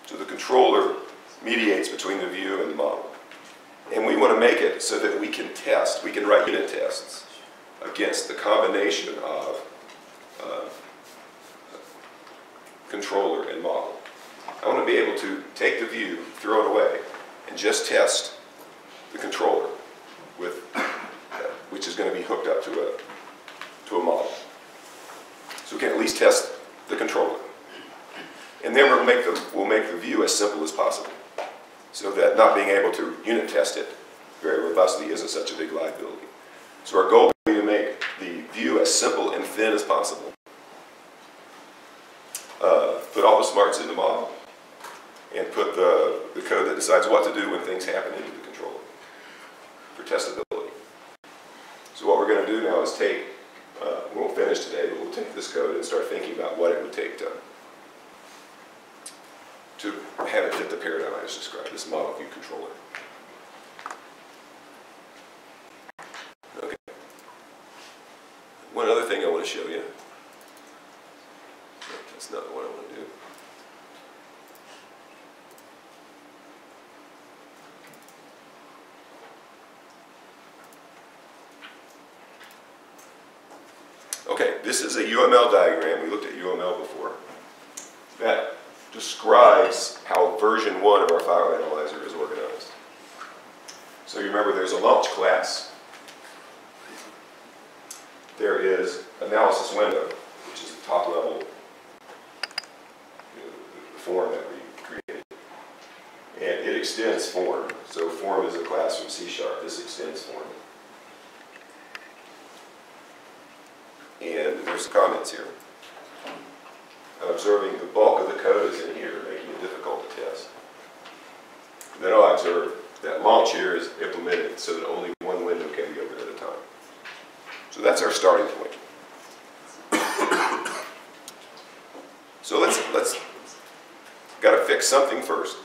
Speaker 1: So the controller mediates between the view and the model. And we want to make it so that we can test, we can write unit tests against the combination of controller and model. I want to be able to take the view, throw it away, and just test the controller with, which is going to be hooked up to a model. So we can at least test the controller. And then we'll make the view as simple as possible, so that not being able to unit test it very robustly isn't such a big liability. So our goal will be to make the view as simple and thin as possible. Put all the smarts in the model, and put the code that decides what to do when things happen into the controller for testability. So what we're going to do now is take, we won't finish today, but we'll take this code and start thinking about what it would take to have it fit the paradigm I just described, this model view controller. Okay. One other thing I want to show you. That's not what I want to do. Okay, this is a UML diagram. We looked at UML before. That describes how version 1 of our file analyzer is organized. So you remember there's a launch class. there is analysis window, which is the top level the form that we created. And it extends form. So form is a class from C#. This extends form. And there's comments here. I'm observing the bulk of the code is in here, making it difficult to test. And then I'll observe that launch here is implemented so that only one window can be opened at a time. So that's our starting point. So let's got to fix something first.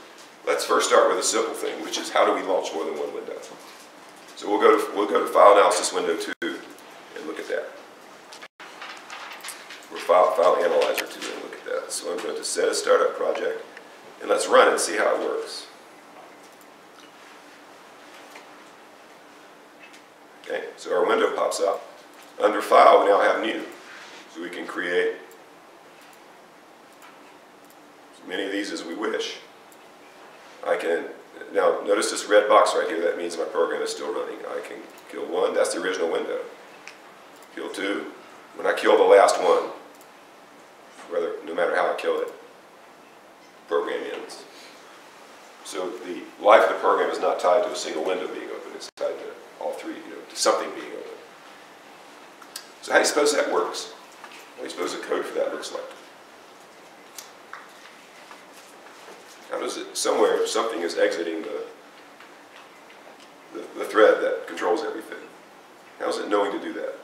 Speaker 1: Let's first start with a simple thing, which is how do we launch more than one window? So we'll go to File Analysis Window 2 and look at that. Or File Analyzer 2 and look at that. So I'm going to set a startup project and let's run and see how it works. Okay, so our window pops up. Under File, we now have New. So we can create as many of these as we wish. I can, now notice this red box right here, that means my program is still running. I can kill one, that's the original window. Kill two. When I kill the last one, no matter how I kill it, program ends. So the life of the program is not tied to a single window being open, it's tied to all three, to something being open. So how do you suppose that works? How do you suppose the code for that looks like? How does it, somewhere, something is exiting the thread that controls everything. How is it knowing to do that?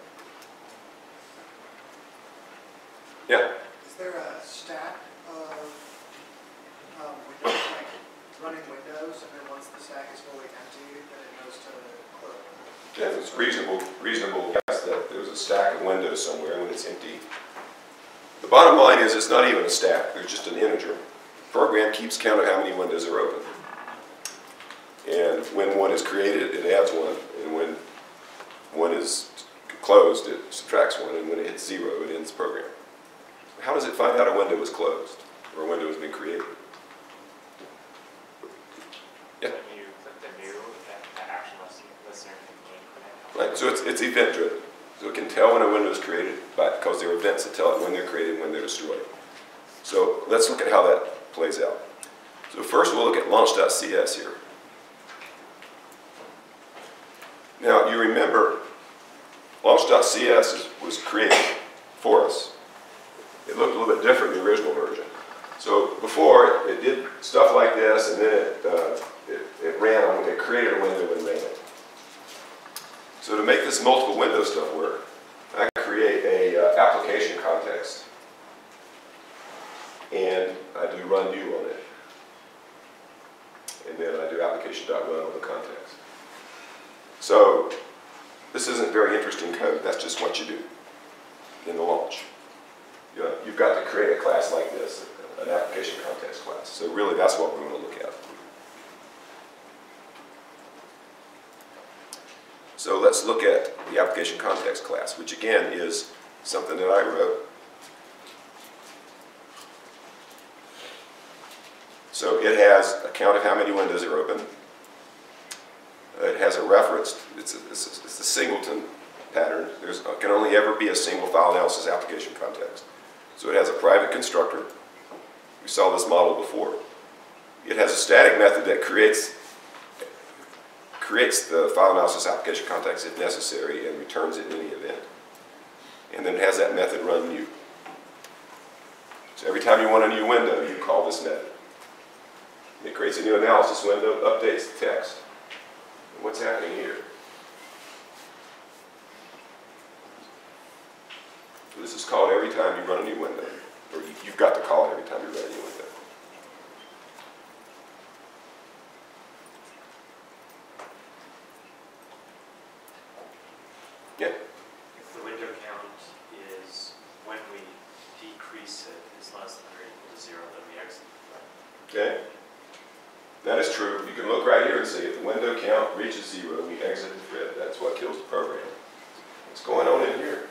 Speaker 1: Yeah?
Speaker 5: Is there a stack of windows, like running windows, and then once the stack is fully empty, then it knows to close?
Speaker 1: Yeah, it's reasonable guess that there's a stack of windows somewhere when it's empty. The bottom line is it's not even a stack, there's just an integer. The program keeps count of how many windows are open. And when one is created, it adds one, and when one is closed, it subtracts one, and when it hits 0, it ends the program. How does it find out a window is closed, or a window has been created? Yeah?
Speaker 9: When you click the new, that action listener can
Speaker 1: Right, so it's event driven. So it can tell when a window is created, because there are events that tell it when they're created and when they're destroyed. So let's look at how that plays out. So first we'll look at launch.cs here. Now you remember launch.cs was created for us. It looked a little bit different in the original version. So before it did stuff like this, and then it ran on, it created a window and ran it. So to make this multiple window stuff work, I create a application context, and I do run new on it, and then I do application.run on the context. So this isn't very interesting code. That's just what you do in the launch. You've got to create a class like this, an application context class. So really, that's what we're going to look at. So let's look at the application context class, which again is something that I wrote. So it has a count of how many windows are open. It has a reference. It's a singleton pattern. There can only ever be a single file analysis application context. So it has a private constructor. We saw this model before. It has a static method that creates the file analysis application context if necessary and returns it in any event. And then it has that method run new. So every time you want a new window, you call this method. It creates a new analysis window, updates the text. And what's happening here? So this is called every time you run a new window. Or you've got to call it every time you run a new window. Yeah?
Speaker 9: If the window count is, when we decrease it, is less than or equal to 0, then we exit.
Speaker 1: Okay? That is true. You can look right here and see if the window count reaches 0, we exit the thread. That's what kills the program. What's going on in here?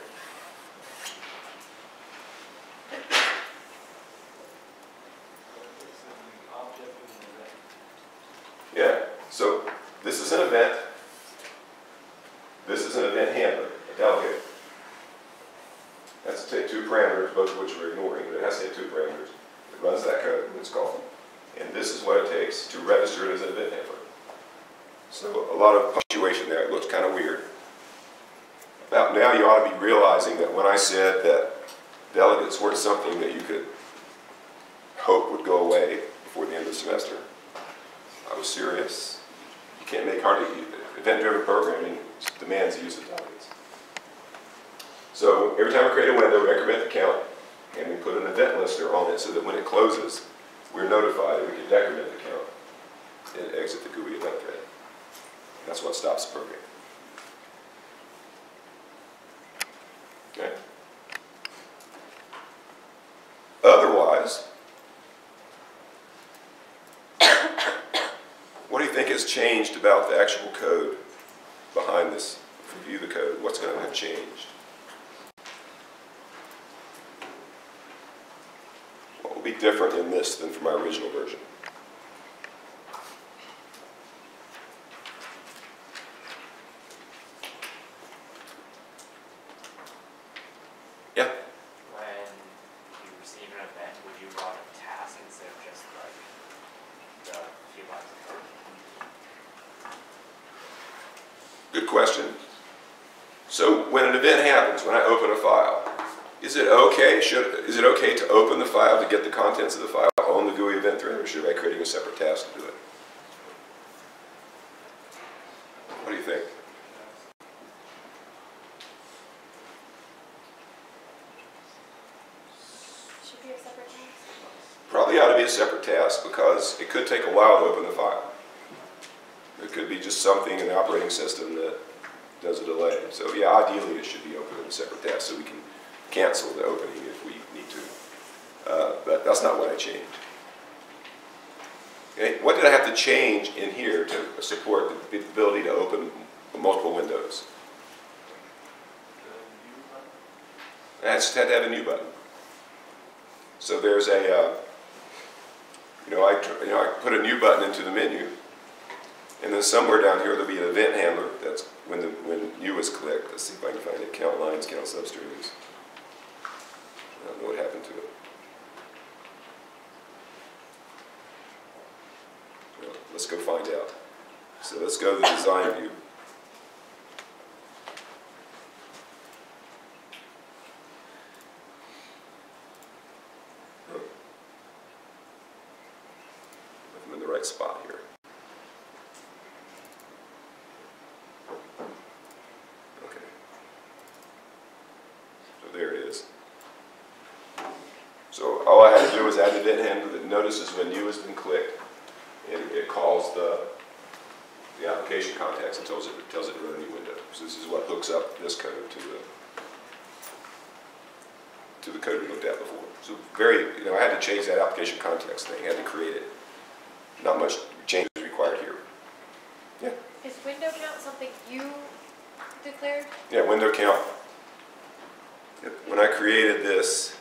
Speaker 1: Yeah, so this is an event. This is an event handler, a delegate. has to take two parameters, both of which we're ignoring, but it has to take two parameters. It runs that code, it's called. And this is what it takes to register it as an event handler. So a lot of punctuation there, it looks kind of weird. About now you ought to be realizing that when I said that delegates weren't something that you could hope would go away before the end of the semester, I was serious. You can't make event-driven programming demands the use of delegates. So every time we create a window, we increment the count, and we put an event lister on it so that when it closes, we're notified and we can decrement the count and exit the GUI event thread. That's what stops the program. Okay. Otherwise, what do you think has changed about the actual code behind this? If we view the code, what's going to have changed? What will be different in this than from our original version? Yeah?
Speaker 11: When you receive an event, would you run a task instead of just like the few lines of code?
Speaker 1: Good question. So when an event happens, when I open a file, is it okay? Is it okay to open the file to get the contents of the file on the GUI event thread, or should I be creating a separate task to do it? What do you think?
Speaker 2: Should be a separate task.
Speaker 1: Probably ought to be a separate task because it could take a while to open the file. It could be just something in the operating system that does a delay. So yeah, ideally it should be open in a separate task so we can cancel the opening if we need to. But that's not what I changed. Okay, what did I have to change in here to support the ability to open multiple windows? I just had to have a new button. So there's a, I put a new button into the menu, and then somewhere down here there'll be an event handler. That's when new is clicked. Let's see if I can find it. Count lines, count substrings. I don't know what happened to it. Well, let's go find out. So let's go to the design view. I'm in the right spot here. Okay. So there it is. So all I had to do was add an event handler that notices when new has been clicked, and it calls the application context and tells it to run a new window. So this is what hooks up this code to the code we looked at before. So I had to change that application context thing. I had to create it. Not much change is required here. Yeah.
Speaker 2: Is window count something you declared?
Speaker 1: Yeah, window count. When I created this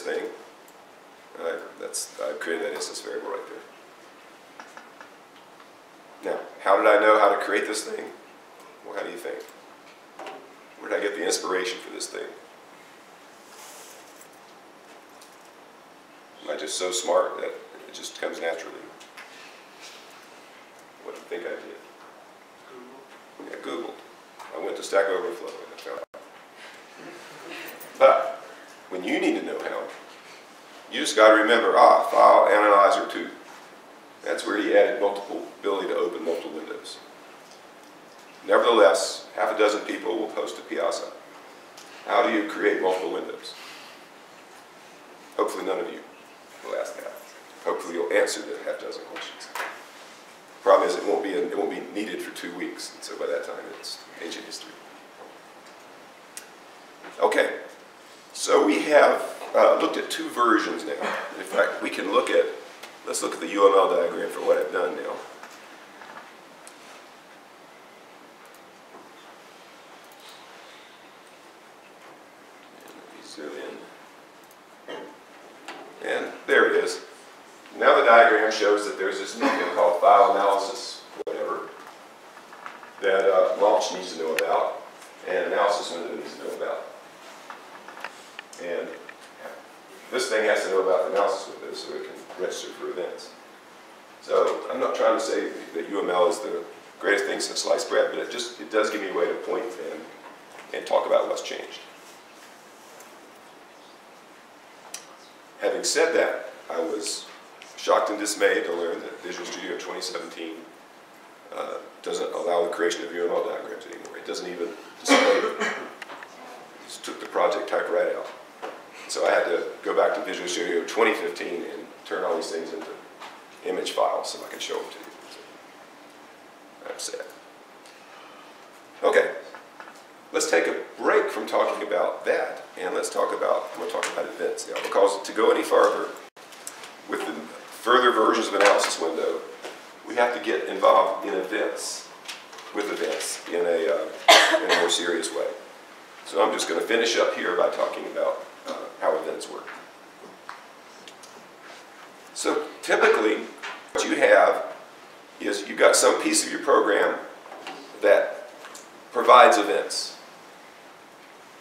Speaker 1: thing, I created that instance variable right there. Now, how did I know how to create this thing? Well, how do you think? Where did I get the inspiration for this thing? Am I just so smart that it just comes naturally? What do you think I did? Google. Yeah, Google. I went to Stack Overflow and I found out. But when you need to know how, you just got to remember, file analyzer 2. That's where he added ability to open multiple windows. Nevertheless, half a dozen people will post to Piazza. How do you create multiple windows? Hopefully none of you will ask that. Hopefully you'll answer the half dozen questions. Problem is it won't be needed for 2 weeks, and so by that time it's ancient history. Okay, so we have looked at 2 versions now. In fact, let's look at the UML diagram for what I've done now. Zoom in. And there it is. Now the diagram shows that there's this thing called file analysis, whatever, that launch needs to know about, and analysis window needs to know about. And this thing has to know about the analysis window so it can register for events. So I'm not trying to say that UML is the greatest thing since sliced bread, but it does give me a way to point and talk about what's changed. Having said that, I was shocked and dismayed to learn that Visual Studio 2017 doesn't allow the creation of UML diagrams anymore. It doesn't even display them. It just took the project type right out. So I had to go back to Visual Studio 2015 and turn all these things into image files so I can show them to you. So I'm sad. Okay, let's take a break from talking about that, and let's talk about, I'm going to talk about events now, because to go any farther with the further versions of analysis window, we have to get involved in events, with events, in a more serious way. So I'm just going to finish up here by talking about how events work. So typically, what you have is you've got some piece of your program that provides events.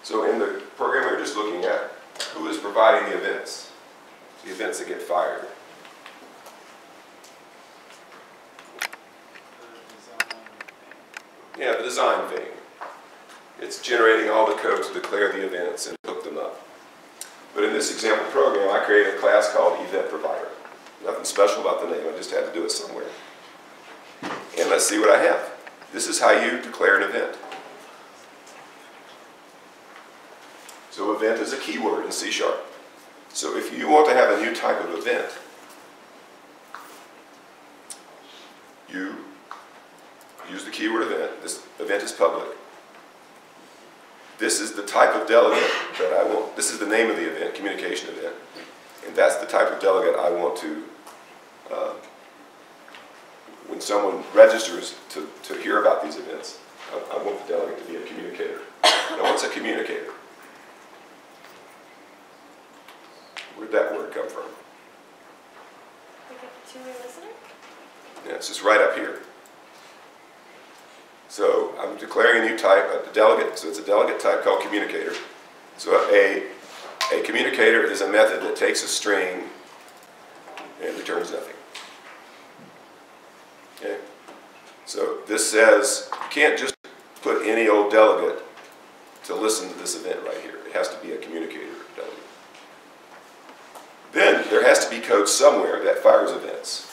Speaker 1: So in the program we were just looking at, who is providing the events? The events that get fired. Yeah, the design thing. It's generating all the code to declare the events and hook them up. But in this example program, I created a class called Event Provider. Nothing special about the name, I just had to do it somewhere. And let's see what I have. This is how you declare an event. So event is a keyword in C#. So if you want to have a new type of event, you use the keyword event. This event is public. This is the type of delegate that I want. This is the name of the event, communication event. And that's the type of delegate I want to, when someone registers to hear about these events, I want the delegate to be a communicator. Now what's a communicator? Where'd that word come from?
Speaker 2: Like a two-way listener?
Speaker 1: Yeah, it's just right up here. So I'm declaring a new type, a delegate, so it's a delegate type called communicator. So a communicator is a method that takes a string and returns nothing. Okay? So this says you can't just put any old delegate to listen to this event right here. It has to be a communicator delegate. Then there has to be code somewhere that fires events.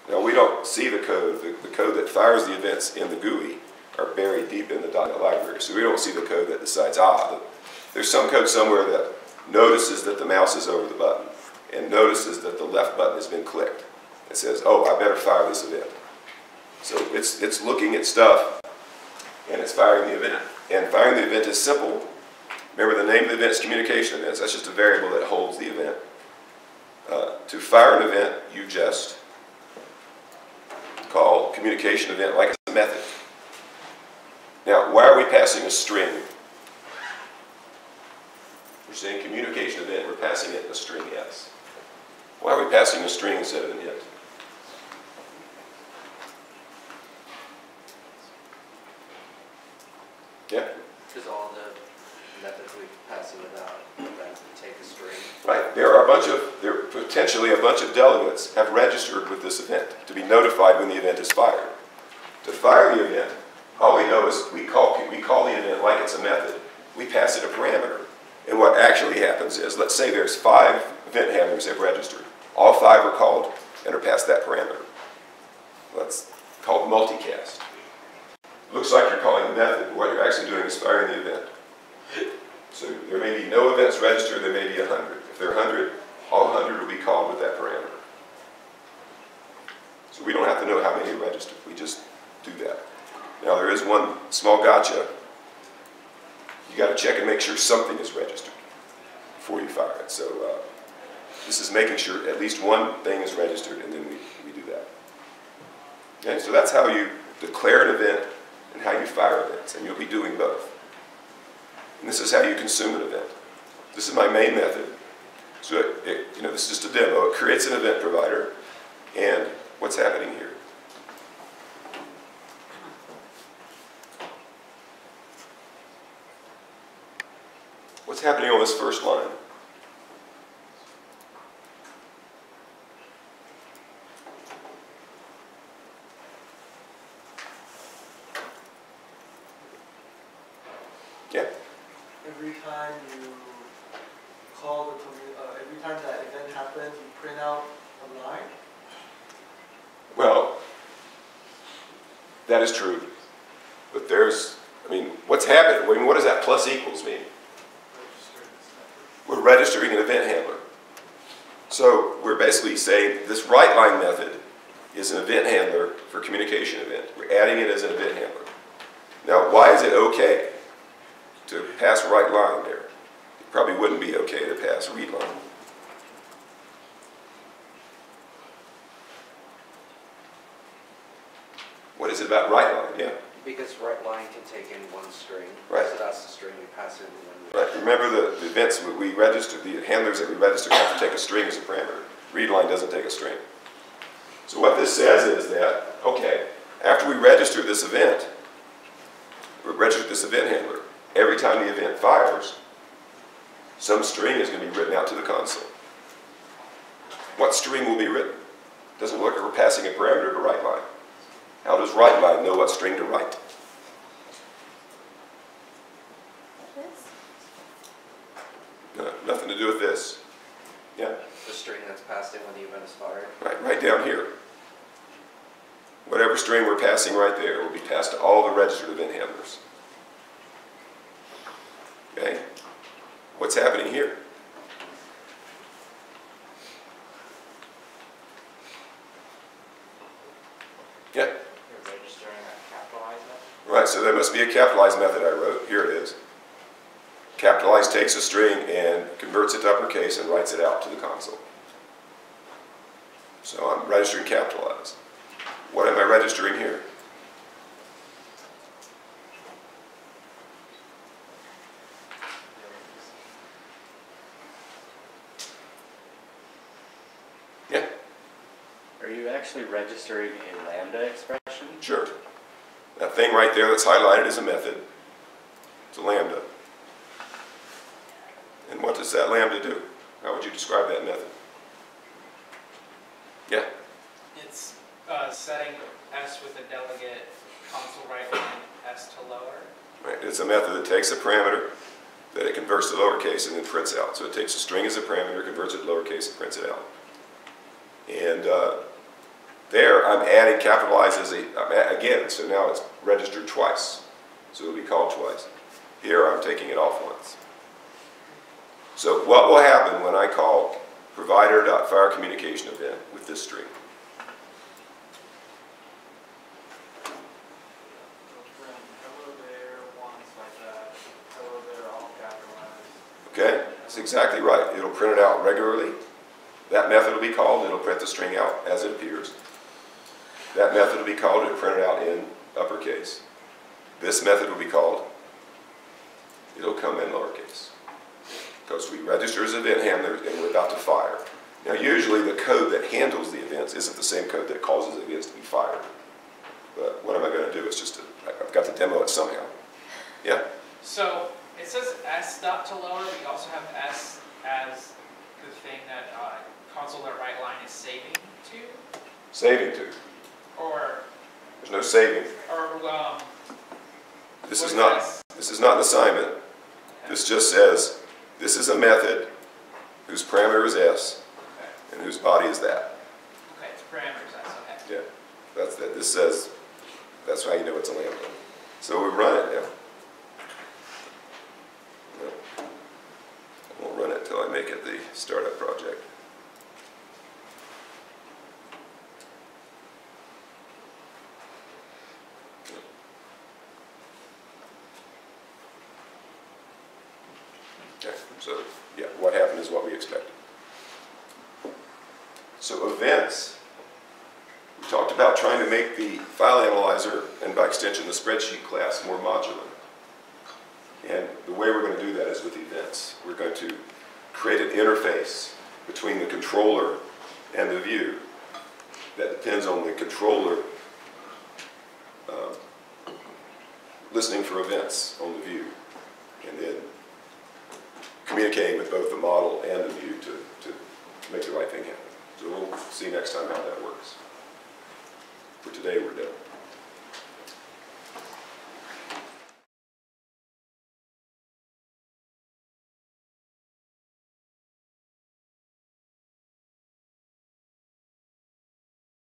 Speaker 1: Now we don't see the code. The code that fires the events in the GUI are buried deep in the .NET library. So we don't see the code that decides, there's some code somewhere that notices that the mouse is over the button and notices that the left button has been clicked. It says, oh, I better fire this event. So it's looking at stuff and it's firing the event. And firing the event is simple. Remember, the name of the event is communication events. That's just a variable that holds the event. To fire an event, you just call communication event like it's a method. Now, why are we passing a string? We're saying communication event, we're passing it a string S. Why are we passing a string instead of an int? Yeah?
Speaker 10: Because all the methods we pass in without that take a string.
Speaker 1: Right. There are potentially a bunch of delegates have registered with this event to be notified when the event is fired. To fire the event, all we know is we call the event like it's a method. We pass it a parameter. And what actually happens is, let's say there's 5 event handlers that have registered. All 5 are called and are passed that parameter. That's called multicast. Looks like you're calling a method, but what you're actually doing is firing the event. So there may be no events registered, there may be 100. If there are 100, all 100 will be called with that parameter. So we don't have to know how many are registered, we just do that. Now there is one small gotcha. You got to check and make sure something is registered before you fire it. So this is making sure at least one thing is registered, and then we do that. Okay, so that's how you declare an event and how you fire events, and you'll be doing both. And this is how you consume an event. This is my main method. So this is just a demo. It creates an event provider, and what's happening here? What's happening on this first line? Yeah.
Speaker 5: Every time you call every time that event happens, you print out a line.
Speaker 1: Well, that is true. But there's, I mean, what's happening? I mean, what does that plus equals mean? We're registering an event handler. So we're basically saying this write line method is an event handler for communication event. We're adding it as an event handler. Now, why is it okay to pass write line there? It probably wouldn't be okay to pass read line. What is it about write line? Yeah.
Speaker 12: Because write line can take in one string.
Speaker 1: Right.
Speaker 12: So that's the string you pass in when you...
Speaker 1: Right. Remember the events we register, the handlers that we register have to take a string as a parameter. Read line doesn't take a string. So what this says is that, okay, after we register this event, we register this event handler, every time the event fires, some string is going to be written out to the console. What string will be written? Doesn't look like we're passing a parameter to write line. How does write line know what string to write?
Speaker 2: This?
Speaker 1: No, nothing to do with this. Yeah,
Speaker 12: The string that's passed in when the event is fired.
Speaker 1: right down here. Whatever string we're passing right there will be passed to all the registered event handlers. Okay? What's happening here? Yeah.
Speaker 11: You're registering a capitalized method?
Speaker 1: Right, so there must be a capitalized method I wrote. Here it is. Capitalize takes a string and converts it to uppercase and writes it out to the console. So I'm registering capitalize. What am I registering here? Yeah,
Speaker 7: Are you actually registering a lambda expression?
Speaker 1: sure. That thing right there that's highlighted is a method. It's a lambda. And what does that lambda do? How would you describe that method? Yeah.
Speaker 4: It's setting S with a delegate console write line S to lower.
Speaker 1: Right. It's a method that takes a parameter that it converts to lowercase and then prints out. So it takes a string as a parameter, converts it to lowercase, and prints it out. And there I'm adding capitalize as again, so now it's registered twice. So it'll be called twice. Here I'm taking it off once. So what will happen when I call provider.fire communication event with this string?
Speaker 3: Hello there, ones like that. Hello there, all capitalized.
Speaker 1: Okay, that's exactly right. It'll print it out regularly. That method will be called, it'll print the string out as it appears. That method will be called, it'll print it out in uppercase. This method will be called, it'll come in lowercase. Because we register as event handlers and we're about to fire. Now usually the code that handles the events isn't the same code that causes events to be fired. But what am I going to do? It's just, I've got to demo it somehow. Yeah?
Speaker 4: So it says S dot to lower, but you also have S as the thing that console.write line is saving to?
Speaker 1: Saving to.
Speaker 4: Or,
Speaker 1: There's no saving. This is not an assignment. This just says, this is a method whose parameter is S and whose body is that.
Speaker 4: Okay, it's parameters S, okay.
Speaker 1: Yeah, that's that. This says, that's how you know it's a lambda. So we run it now. No. I won't run it until I make it the startup project. Okay, so yeah, what happened is what we expected. So events, we talked about trying to make the file analyzer and by extension the spreadsheet class more modular. And the way we're going to do that is with events. We're going to create an interface between the controller and the view that depends on the controller listening for events on the view. And then communicating with both the model and the view to make the right thing happen. So we'll see next time how that works. For today, we're done.